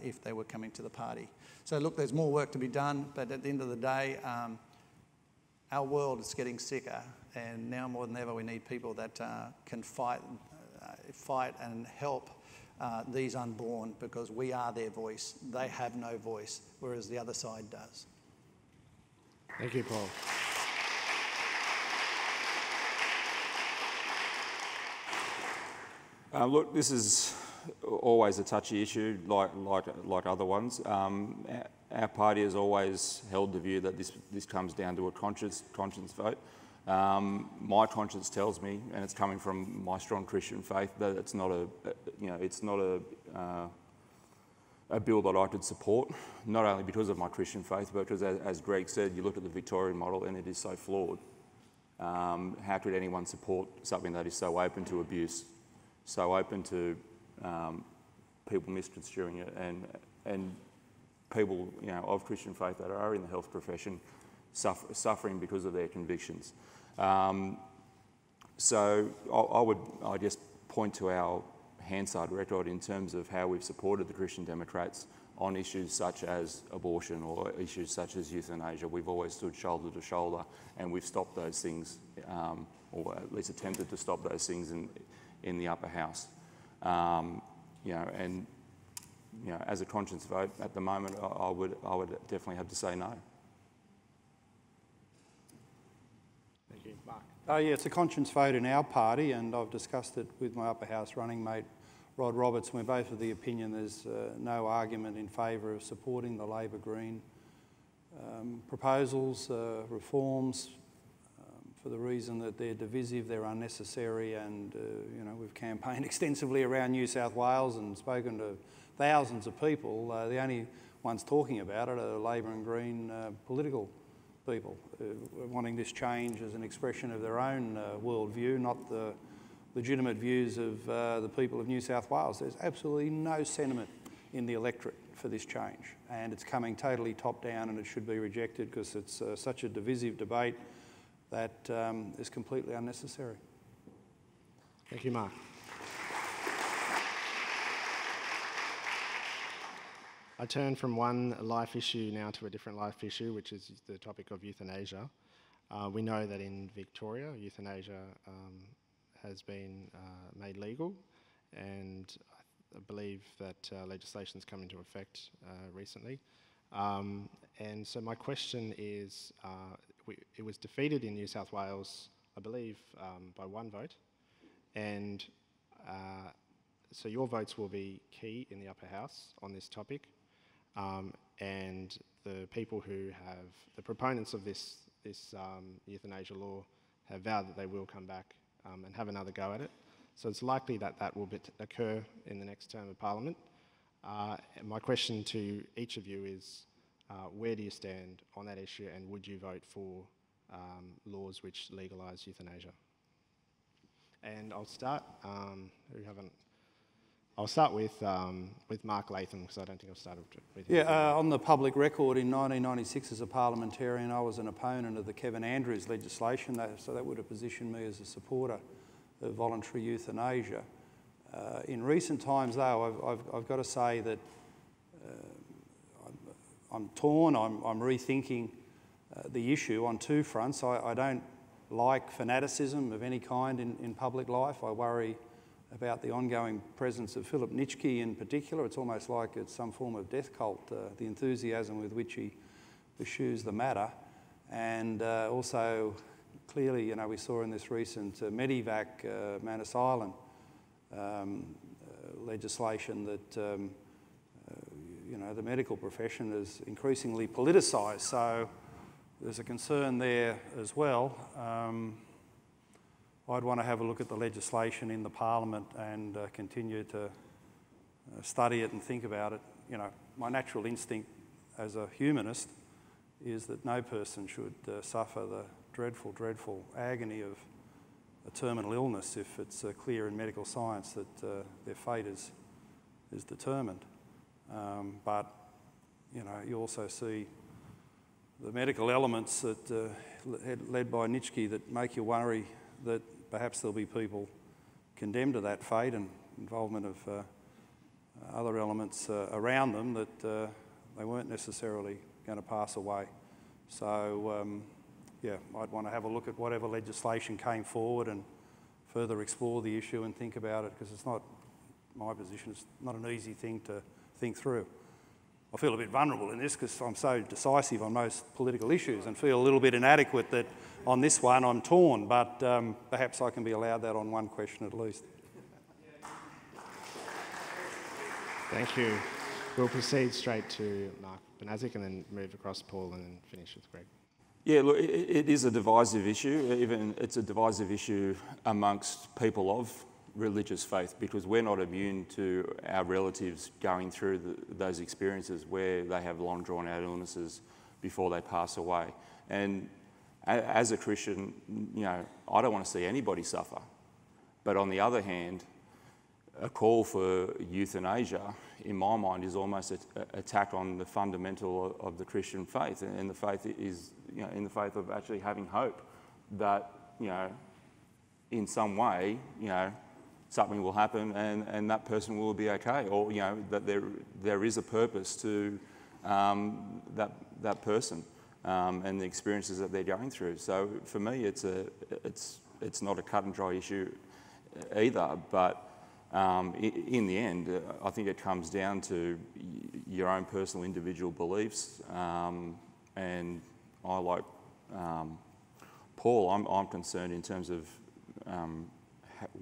if they were coming to the party. So look, there's more work to be done, but at the end of the day, our world is getting sicker, and now more than ever we need people that can fight and help these unborn, because we are their voice. They have no voice, whereas the other side does. Thank you, Paul. Look, this is always a touchy issue, like other ones. Our party has always held the view that this comes down to a conscience vote. My conscience tells me, and it's coming from my strong Christian faith, that it's not a bill that I could support. Not only because of my Christian faith, but because, as Greg said, you look at the Victorian model and it is so flawed. How could anyone support something that is so open to abuse, so open to people misconstruing it, and people, you know, of Christian faith that are in the health profession suffering because of their convictions. So I just point to our Hansard record in terms of how we've supported the Christian Democrats on issues such as abortion or issues such as euthanasia. We've always stood shoulder to shoulder, and we've stopped those things, or at least attempted to stop those things in the upper house. You know, and you know, as a conscience vote at the moment, I would definitely have to say no. Thank you, Mark. Yeah, it's a conscience vote in our party, and I've discussed it with my upper house running mate, Rod Roberts, and we're both of the opinion there's no argument in favour of supporting the Labor-Green proposals, reforms, for the reason that they're divisive, they're unnecessary, and you know, we've campaigned extensively around New South Wales and spoken to thousands of people. The only ones talking about it are Labor and Green political people wanting this change as an expression of their own worldview, not the legitimate views of the people of New South Wales. There's absolutely no sentiment in the electorate for this change, and it's coming totally top down, and it should be rejected because it's such a divisive debate that is completely unnecessary. Thank you, Mark. I turn from one life issue now to a different life issue, which is the topic of euthanasia. We know that in Victoria, euthanasia has been made legal, and I believe that legislation's come into effect recently. And so my question is, it was defeated in New South Wales, I believe, by 1 vote, and so your votes will be key in the upper house on this topic, and the people who have, the proponents of this euthanasia law have vowed that they will come back and have another go at it. So it's likely that that will occur in the next term of Parliament. My question to each of you is, where do you stand on that issue, and would you vote for laws which legalise euthanasia? And I'll start. I'll start with Mark Latham, because I don't think I've started with him. Yeah, on the public record, in 1996 as a parliamentarian, I was an opponent of the Kevin Andrews legislation, so that would have positioned me as a supporter of voluntary euthanasia. In recent times, though, I've got to say that I'm torn. I'm rethinking the issue on 2 fronts. I don't like fanaticism of any kind in public life. I worry about the ongoing presence of Philip Nitschke in particular. It's almost like it's some form of death cult, the enthusiasm with which he pursues the matter. And also, clearly, you know, we saw in this recent Medivac Manus Island legislation that, you know, the medical profession is increasingly politicised. So there's a concern there as well. I'd want to have a look at the legislation in the Parliament and continue to study it and think about it. You know, my natural instinct as a humanist is that no person should suffer the dreadful, dreadful agony of a terminal illness if it's clear in medical science that their fate is determined. But, you know, you also see the medical elements that led by Nitschke that make you worry that perhaps there'll be people condemned to that fate, and involvement of other elements around them that they weren't necessarily going to pass away. So, yeah, I'd want to have a look at whatever legislation came forward and further explore the issue and think about it, because it's not, my position, it's not an easy thing to think through. I feel a bit vulnerable in this because I'm so decisive on most political issues and feel a little bit inadequate that on this one I'm torn, but perhaps I can be allowed that on one question at least. Thank you. We'll proceed straight to Mark Banazic and then move across Paul and then finish with Greg. Yeah, look, it is a divisive issue. It's a divisive issue amongst people of religious faith, because we're not immune to our relatives going through those experiences where they have long drawn out illnesses before they pass away. And as a Christian, you know, I don't want to see anybody suffer. But on the other hand, a call for euthanasia, in my mind, is almost an attack on the fundamental of the Christian faith. And the faith is, you know, in the faith of actually having hope that, you know, in some way, you know, something will happen and that person will be okay, or, you know, that there is a purpose to that person and the experiences that they're going through. So for me, it's not a cut and dry issue either, but in the end, I think it comes down to your own personal individual beliefs, and I, like Paul, I'm concerned in terms of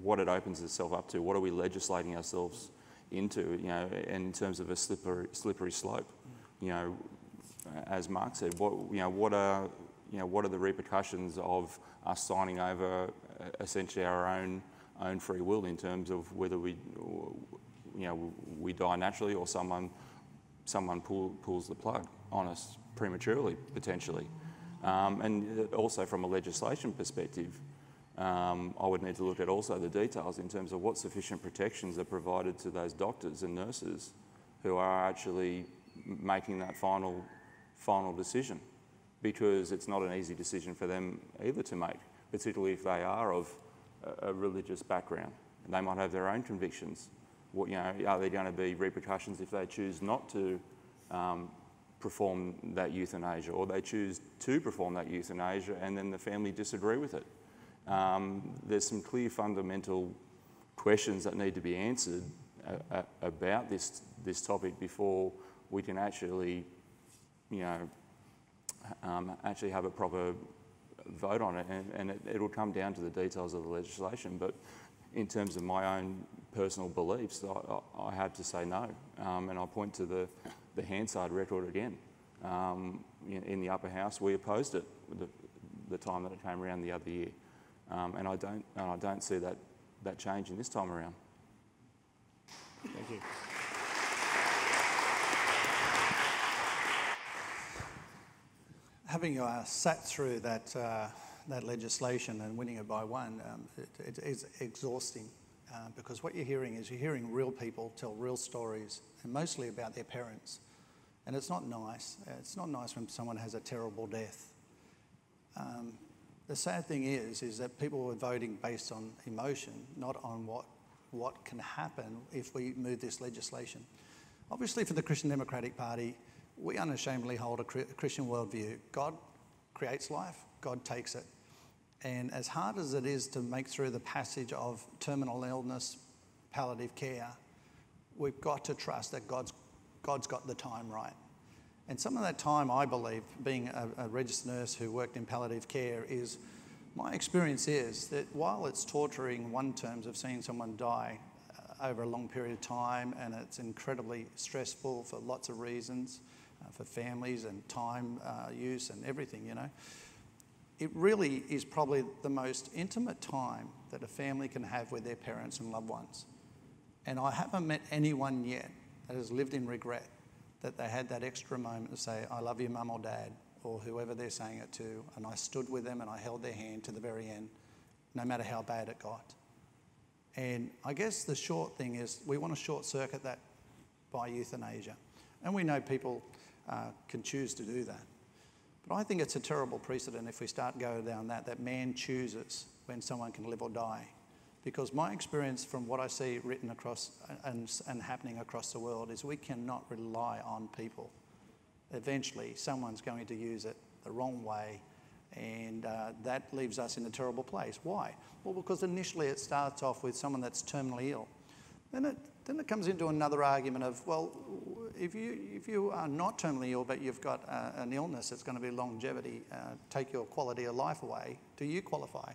what it opens itself up to. What are we legislating ourselves into? You know, and in terms of a slippery slope. You know, as Mark said, what are the repercussions of us signing over essentially our own free will in terms of whether we die naturally or someone pulls the plug on us prematurely, potentially. And also from a legislation perspective, I would need to look at also the details in terms of what sufficient protections are provided to those doctors and nurses who are actually making that final decision, because it's not an easy decision for them either to make, particularly if they are of a religious background. They might have their own convictions. What, you know, are there going to be repercussions if they choose not to perform that euthanasia, or they choose to perform that euthanasia and then the family disagree with it. There's some clear fundamental questions that need to be answered about this topic before we can actually, actually have a proper vote on it, and it'll come down to the details of the legislation. But in terms of my own personal beliefs, I have to say no, and I point to the Hansard record again. In the upper house, we opposed it the time that it came around the other year, and I don't see that changing this time around. Thank you. Having sat through that legislation and winning it by one, it is exhausting because what you're hearing real people tell real stories, and mostly about their parents. And it's not nice. It's not nice when someone has a terrible death. The sad thing is that people were voting based on emotion, not on what can happen if we move this legislation. Obviously, for the Christian Democratic Party, we unashamedly hold a Christian worldview. God creates life, God takes it. And as hard as it is to make through the passage of terminal illness, palliative care, we've got to trust that God's got the time right. And some of that time, I believe, being a registered nurse who worked in palliative care, is my experience is that while it's torturing in one terms of seeing someone die over a long period of time, and it's incredibly stressful for lots of reasons, for families and time use and everything, it really is probably the most intimate time that a family can have with their parents and loved ones. And I haven't met anyone yet that has lived in regret that they had that extra moment to say, I love you, mum or dad, or whoever they're saying it to, and I stood with them and I held their hand to the very end, no matter how bad it got. And I guess the short thing is we want to short circuit that by euthanasia. And we know people can choose to do that. But I think it's a terrible precedent if we start going down that man chooses when someone can live or die. Because my experience from what I see written across and happening across the world is we cannot rely on people. Eventually, someone's going to use it the wrong way, and that leaves us in a terrible place. Why? Well, because initially it starts off with someone that's terminally ill. Then it comes into another argument of, well, if you are not terminally ill but you've got an illness that's going to be longevity, take your quality of life away, do you qualify?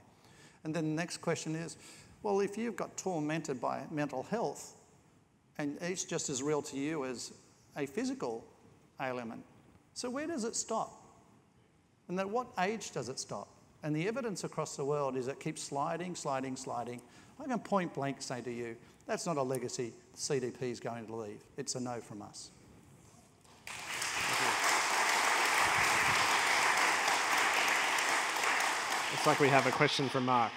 And then the next question is, well, if you've got tormented by mental health, and it's just as real to you as a physical ailment, so where does it stop? And at what age does it stop? And the evidence across the world is it keeps sliding, sliding, sliding. I can point blank say to you, that's not a legacy the CDP is going to leave. It's a no from us. Looks like we have a question from Mark.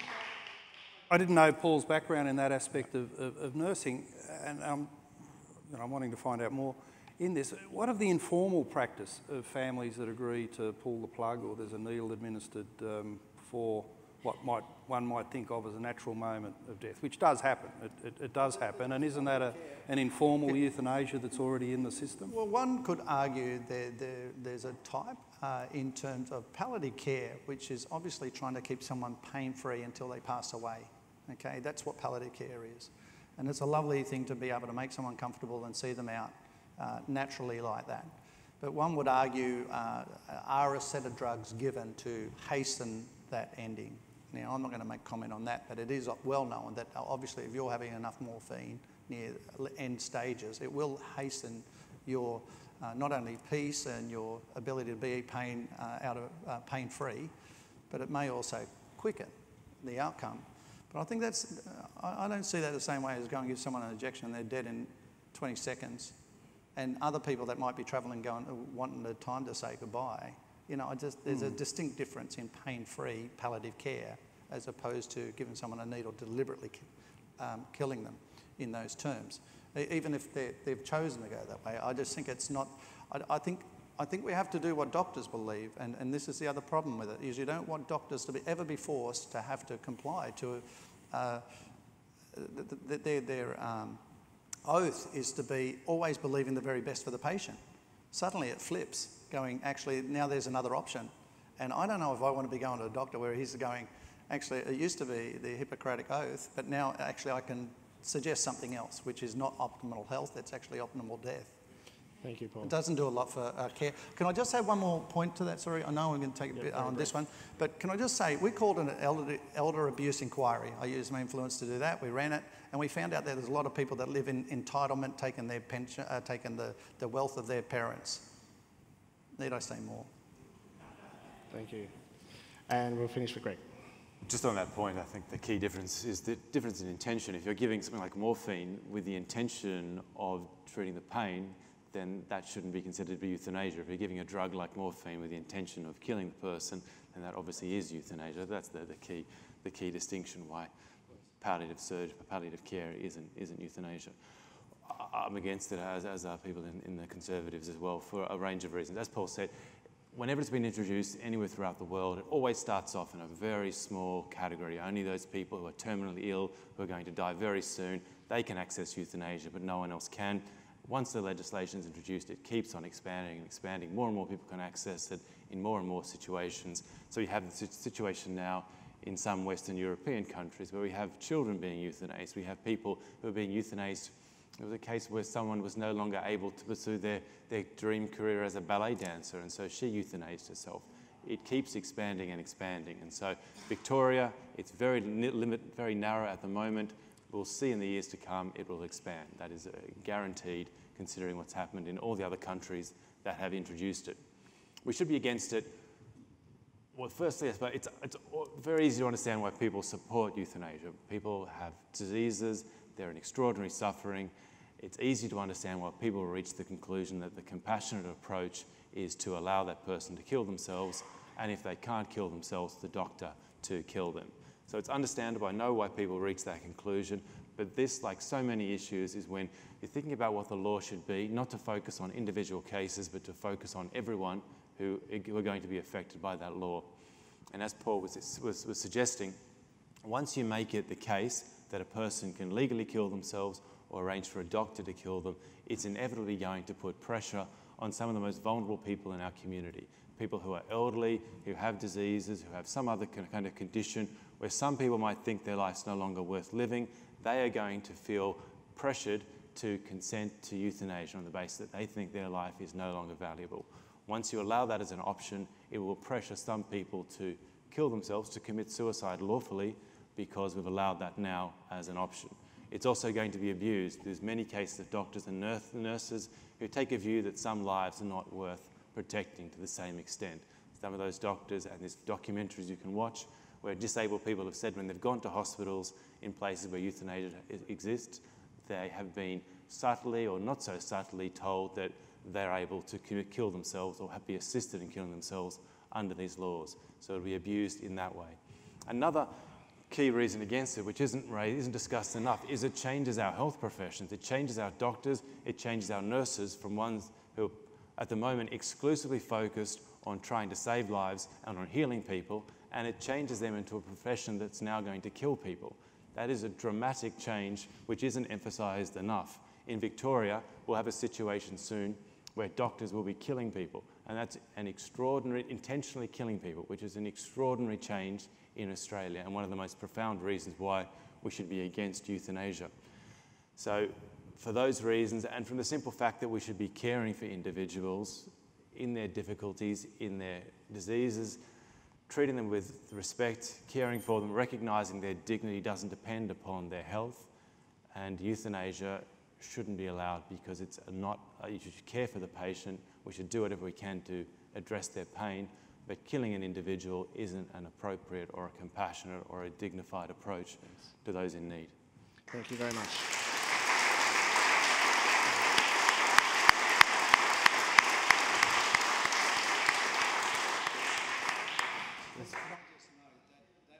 I didn't know Paul's background in that aspect of nursing, and I'm wanting to find out more in this. What of the informal practice of families that agree to pull the plug, or there's a needle administered for what one might think of as a natural moment of death, which does happen. It does happen, and isn't that an informal euthanasia that's already in the system? Well, one could argue there's a type in terms of palliative care, which is obviously trying to keep someone pain-free until they pass away. Okay, that's what palliative care is. And it's a lovely thing to be able to make someone comfortable and see them out naturally like that. But one would argue, are a set of drugs given to hasten that ending? Now, I'm not going to make comment on that, but it is well known that obviously if you're having enough morphine near end stages, it will hasten your not only peace and your ability to be pain-free, but it may also quicken the outcome. But I think that's, I don't see that the same way as going to give someone an injection and they're dead in 20 seconds. And other people that might be travelling wanting the time to say goodbye. There's a distinct difference in pain-free palliative care as opposed to giving someone a needle deliberately killing them in those terms. Even if they've chosen to go that way, I just think it's not. I think we have to do what doctors believe, and this is the other problem with it, is you don't want doctors to ever be forced to have to comply to their oath is to be always believing the very best for the patient. suddenly it flips, going, actually, now there's another option. And I don't know if I want to be going to a doctor where he's going, actually, it used to be the Hippocratic Oath, but now actually I can suggest something else, which is not optimal health, it's actually optimal death. Thank you, Paul. It doesn't do a lot for care. Can I just say one more point to that? Sorry, I know I'm going to take a bit on this one, but can I just say, we called an elder abuse inquiry. I used my influence to do that. We ran it, and we found out that there's a lot of people that live in entitlement, taking their pension, taking the wealth of their parents. Need I say more? Thank you. And we'll finish with Greg. Just on that point, I think the key difference is the difference in intention. If you're giving something like morphine with the intention of treating the pain, then that shouldn't be considered to be euthanasia. If you're giving a drug like morphine with the intention of killing the person, then that obviously is euthanasia. That's the key distinction why palliative care isn't euthanasia. I'm against it, as are people in the Conservatives as well, for a range of reasons. As Paul said, whenever it's been introduced anywhere throughout the world, it always starts off in a very small category. Only those people who are terminally ill, who are going to die very soon, they can access euthanasia, but no one else can. Once the legislation is introduced, it keeps on expanding and expanding. More and more people can access it in more and more situations. So we have the situation now in some Western European countries where we have children being euthanized. We have people who are being euthanized. There was a case where someone was no longer able to pursue their dream career as a ballet dancer, and so she euthanized herself. It keeps expanding and expanding. And so Victoria, it's very narrow at the moment. We'll see in the years to come, it will expand. That is guaranteed, considering what's happened in all the other countries that have introduced it. We should be against it. Well, firstly, I suppose it's very easy to understand why people support euthanasia. People have diseases, they're in extraordinary suffering. It's easy to understand why people reach the conclusion that the compassionate approach is to allow that person to kill themselves, and if they can't kill themselves, the doctor to kill them. So it's understandable. I know why people reach that conclusion, but this, like so many issues, is when you're thinking about what the law should be, not to focus on individual cases, but to focus on everyone who are going to be affected by that law. And as Paul was suggesting, once you make it the case that a person can legally kill themselves or arrange for a doctor to kill them, it's inevitably going to put pressure on some of the most vulnerable people in our community. People who are elderly, who have diseases, who have some other kind of condition, where some people might think their life's no longer worth living, they are going to feel pressured to consent to euthanasia on the basis that they think their life is no longer valuable. Once you allow that as an option, it will pressure some people to kill themselves, to commit suicide lawfully, because we've allowed that now as an option. It's also going to be abused. There's many cases of doctors and nurses who take a view that some lives are not worth protecting to the same extent. Some of those doctors, and there's documentaries you can watch, where disabled people have said when they've gone to hospitals in places where euthanasia exists, they have been subtly or not so subtly told that they're able to kill themselves or be assisted in killing themselves under these laws. So it'll be abused in that way. Another key reason against it, which isn't discussed enough, is it changes our health professions. It changes our doctors, it changes our nurses from ones who are at the moment exclusively focused on trying to save lives and on healing people, and it changes them into a profession that's now going to kill people. That is a dramatic change which isn't emphasised enough. In Victoria, we'll have a situation soon where doctors will be killing people, and that's an extraordinary, intentionally killing people, which is an extraordinary change in Australia and one of the most profound reasons why we should be against euthanasia. So for those reasons, and from the simple fact that we should be caring for individuals in their difficulties, in their diseases, treating them with respect, caring for them, recognising their dignity doesn't depend upon their health, and euthanasia shouldn't be allowed because it's not, you should care for the patient, we should do whatever we can to address their pain, but killing an individual isn't an appropriate or a compassionate or a dignified approach to those in need. Thank you very much.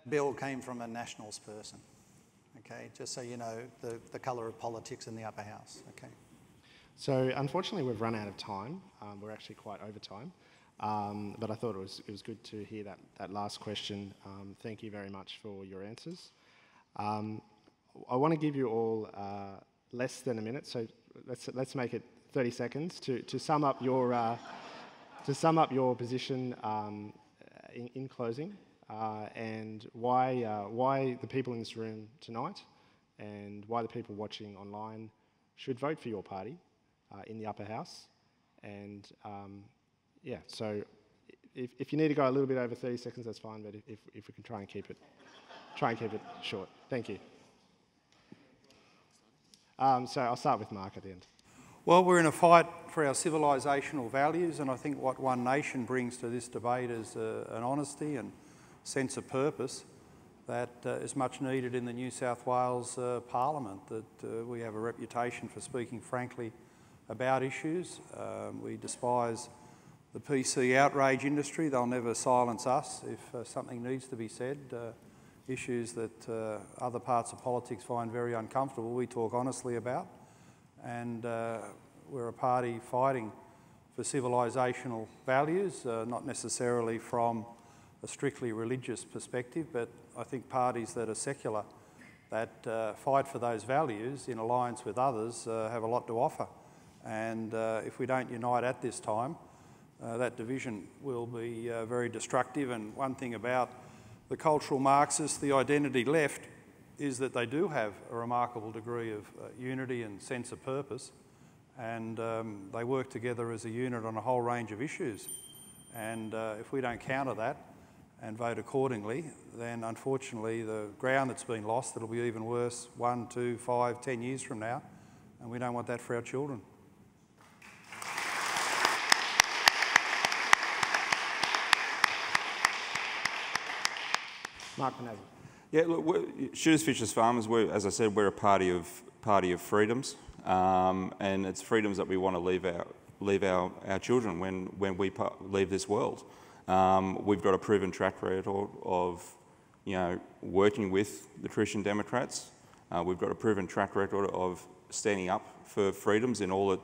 Bill came from a Nationals person, okay? Just so you know the colour of politics in the upper house, okay? So unfortunately we've run out of time. We're actually quite over time, but I thought it was good to hear that last question. Thank you very much for your answers. I want to give you all less than a minute, so let's make it 30 seconds to sum up your position in closing, and why the people in this room tonight and why the people watching online should vote for your party in the upper house. And yeah, so if you need to go a little bit over 30 seconds, that's fine. But if we can try and keep it short. Thank you. So I'll start with Mark at the end. Well, we're in a fight for our civilisational values, and I think what One Nation brings to this debate is an honesty and sense of purpose that is much needed in the New South Wales Parliament, that we have a reputation for speaking frankly about issues. We despise the PC outrage industry. They'll never silence us if something needs to be said. Issues that other parts of politics find very uncomfortable, we talk honestly about. And we're a party fighting for civilisational values, not necessarily from a strictly religious perspective, but I think parties that are secular, that fight for those values in alliance with others, have a lot to offer. And if we don't unite at this time, that division will be very destructive. And one thing about the cultural Marxists, the identity left, is that they do have a remarkable degree of unity and sense of purpose, and they work together as a unit on a whole range of issues. And if we don't counter that and vote accordingly, then unfortunately the ground that's been lost, it'll be even worse 1, 2, 5, 10 years from now, and we don't want that for our children. Mark Panazzi. Yeah, look, Shooters, Fishers, Farmers, as I said, we're a party of freedoms, and it's freedoms that we want to leave our children when we leave this world. We've got a proven track record of working with the Christian Democrats. We've got a proven track record of standing up for freedoms in all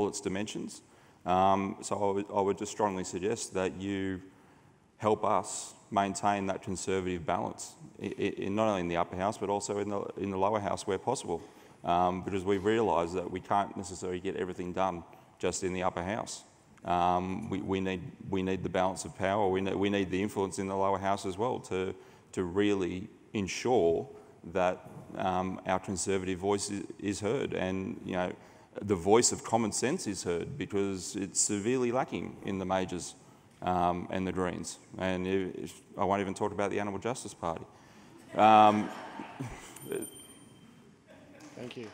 its dimensions. So I would just strongly suggest that you help us maintain that conservative balance, not only in the upper house but also in the lower house where possible, because we realise that we can't necessarily get everything done just in the upper house. We need the balance of power. We need the influence in the lower house as well to really ensure that our conservative voice is heard, and the voice of common sense is heard, because it's severely lacking in the majors and the Greens. And I won't even talk about the Animal Justice Party. Thank you.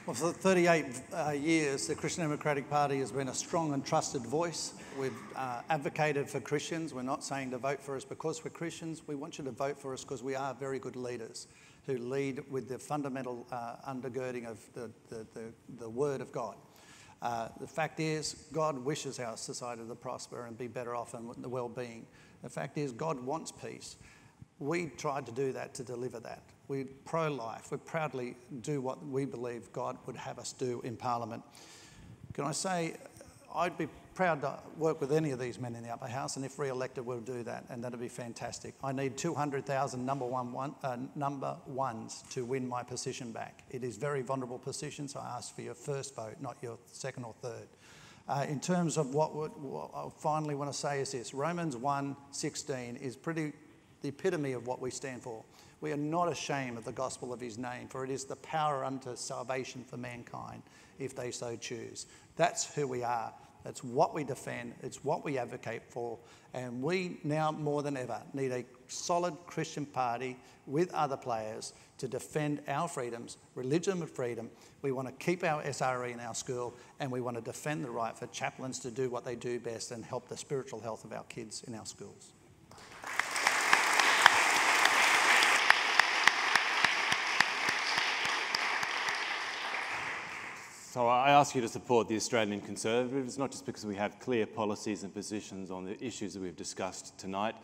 Well, for 38 years, the Christian Democratic Party has been a strong and trusted voice. We've advocated for Christians. We're not saying to vote for us because we're Christians. We want you to vote for us because we are very good leaders who lead with the fundamental undergirding of the Word of God. The fact is, God wishes our society to prosper and be better off and the well-being. The fact is, God wants peace. We tried to do that, to deliver that. We're pro-life. We proudly do what we believe God would have us do in Parliament. Can I say, I'd be proud to work with any of these men in the upper house, and if re-elected, we'll do that, and that'd be fantastic. I need 200,000 number ones to win my position back. It is very vulnerable position, so I ask for your first vote, not your second or third. In terms of what I finally want to say is this: Romans 1:16 is pretty the epitome of what we stand for. We are not ashamed of the gospel of his name, for it is the power unto salvation for mankind, if they so choose. That's who we are. That's what we defend. It's what we advocate for. And we now more than ever need a solid Christian party with other players to defend our freedoms, religion and freedom. We want to keep our SRE in our school, and we want to defend the right for chaplains to do what they do best and help the spiritual health of our kids in our schools. So I ask you to support the Australian Conservatives, not just because we have clear policies and positions on the issues that we've discussed tonight,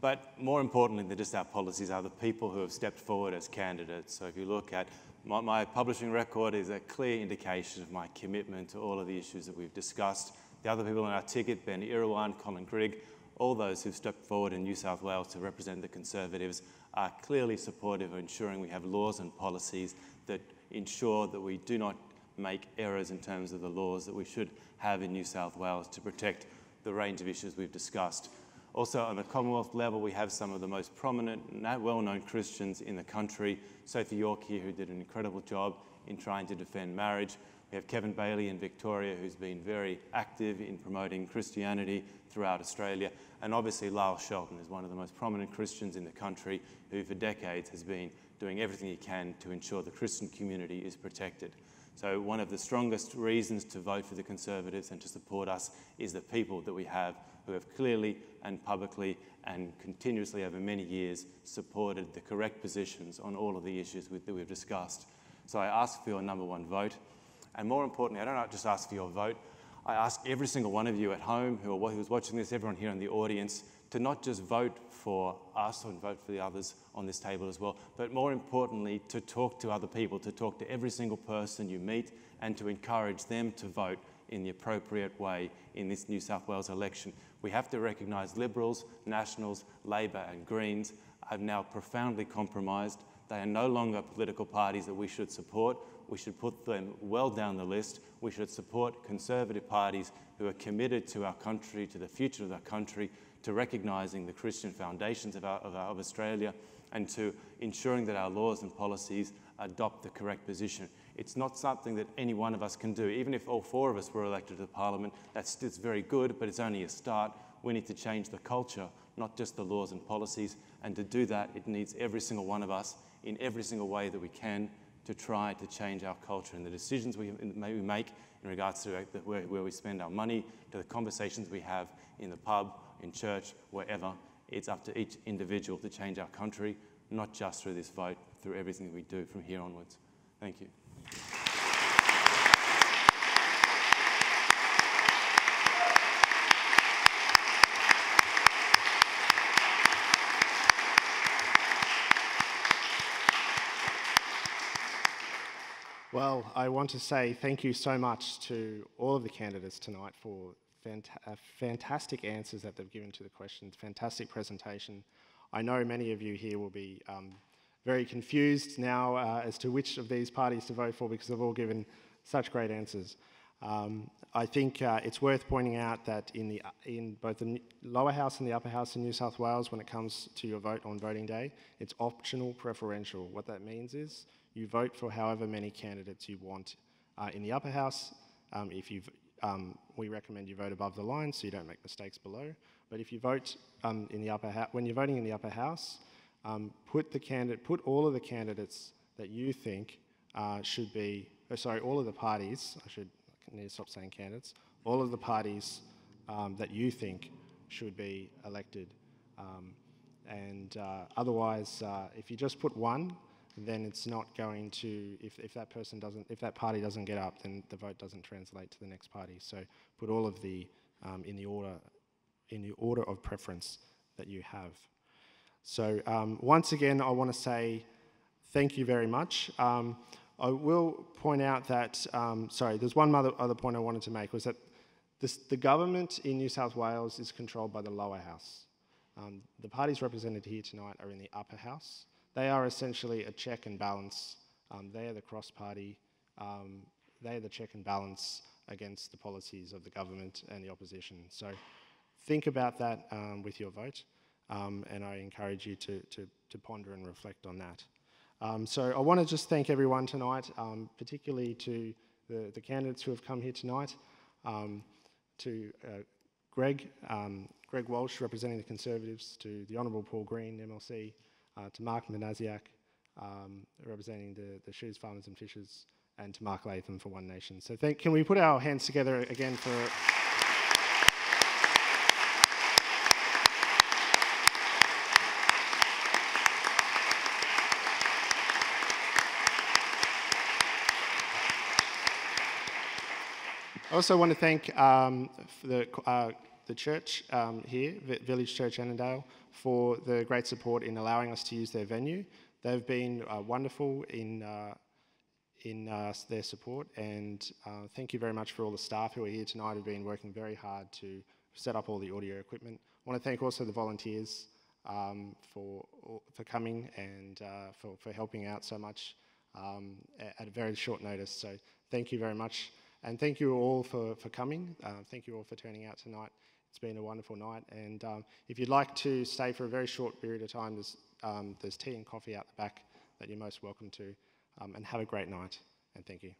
but more importantly than just our policies are the people who have stepped forward as candidates. So if you look at my publishing record, is a clear indication of my commitment to all of the issues that we've discussed. The other people on our ticket, Ben Irwan, Colin Grigg, all those who've stepped forward in New South Wales to represent the Conservatives are clearly supportive of ensuring we have laws and policies that ensure that we do not make errors in terms of the laws that we should have in New South Wales to protect the range of issues we've discussed. Also, on the Commonwealth level, we have some of the most prominent, well-known Christians in the country. Sophie York here, who did an incredible job in trying to defend marriage. We have Kevin Bailey in Victoria, who's been very active in promoting Christianity throughout Australia. And obviously, Lyle Shelton is one of the most prominent Christians in the country, who for decades has been doing everything he can to ensure the Christian community is protected. So one of the strongest reasons to vote for the Conservatives and to support us is the people that we have who have clearly and publicly and continuously over many years supported the correct positions on all of the issues that we've discussed. So I ask for your number one vote. And more importantly, I don't just ask for your vote, I ask every single one of you at home who's watching this, everyone here in the audience, to not just vote for us and vote for the others on this table as well, but more importantly, to talk to other people, to talk to every single person you meet and to encourage them to vote in the appropriate way in this New South Wales election. We have to recognise Liberals, Nationals, Labor and Greens have now profoundly compromised. They are no longer political parties that we should support. We should put them well down the list. We should support Conservative parties who are committed to our country, to the future of our country, to recognising the Christian foundations of Australia and to ensuring that our laws and policies adopt the correct position. It's not something that any one of us can do. Even if all four of us were elected to Parliament, that's very good, but it's only a start. We need to change the culture, not just the laws and policies. And to do that, it needs every single one of us in every single way that we can to try to change our culture and the decisions we make in regards to where we spend our money, to the conversations we have in the pub, in church, wherever. It's up to each individual to change our country, not just through this vote, through everything that we do from here onwards. Thank you. Well, I want to say thank you so much to all of the candidates tonight for fantastic answers that they've given to the questions, fantastic presentation. I know many of you here will be very confused now as to which of these parties to vote for because they've all given such great answers. I think it's worth pointing out that in both the lower house and the upper house in New South Wales, when it comes to your vote on voting day, it's optional preferential. What that means is you vote for however many candidates you want in the upper house. We recommend you vote above the line so you don't make mistakes below. But if you vote in the upper house, when you're voting in the upper house, put all of the candidates that you think should be, all of the parties, I need to stop saying candidates, all of the parties that you think should be elected. Otherwise, if you just put one, then it's not going to, if that party doesn't get up, then the vote doesn't translate to the next party. So put all of the in the order of preference that you have. So once again, I want to say thank you very much. I will point out that, there's one other point I wanted to make, was that the government in New South Wales is controlled by the lower house. The parties represented here tonight are in the upper house. They are essentially a check and balance. They are the cross party. They are the check and balance against the policies of the government and the opposition. So think about that with your vote, and I encourage you to ponder and reflect on that. So I want to just thank everyone tonight, particularly to the candidates who have come here tonight, to Greg Walsh representing the Conservatives, to the Honourable Paul Green, MLC, to Mark Manasiak, representing the Shoes Farmers and Fishers, and to Mark Latham for One Nation. So can we put our hands together again for... I also want to thank the church here, Village Church Annandale, for the great support in allowing us to use their venue. They've been wonderful in their support, and thank you very much for all the staff who are here tonight who've been working very hard to set up all the audio equipment. want to thank also the volunteers for coming and for helping out so much at a very short notice. So thank you very much. And thank you all for coming. Thank you all for turning out tonight. It's been a wonderful night. And if you'd like to stay for a very short period of time, there's tea and coffee out the back that you're most welcome to. And have a great night. And thank you.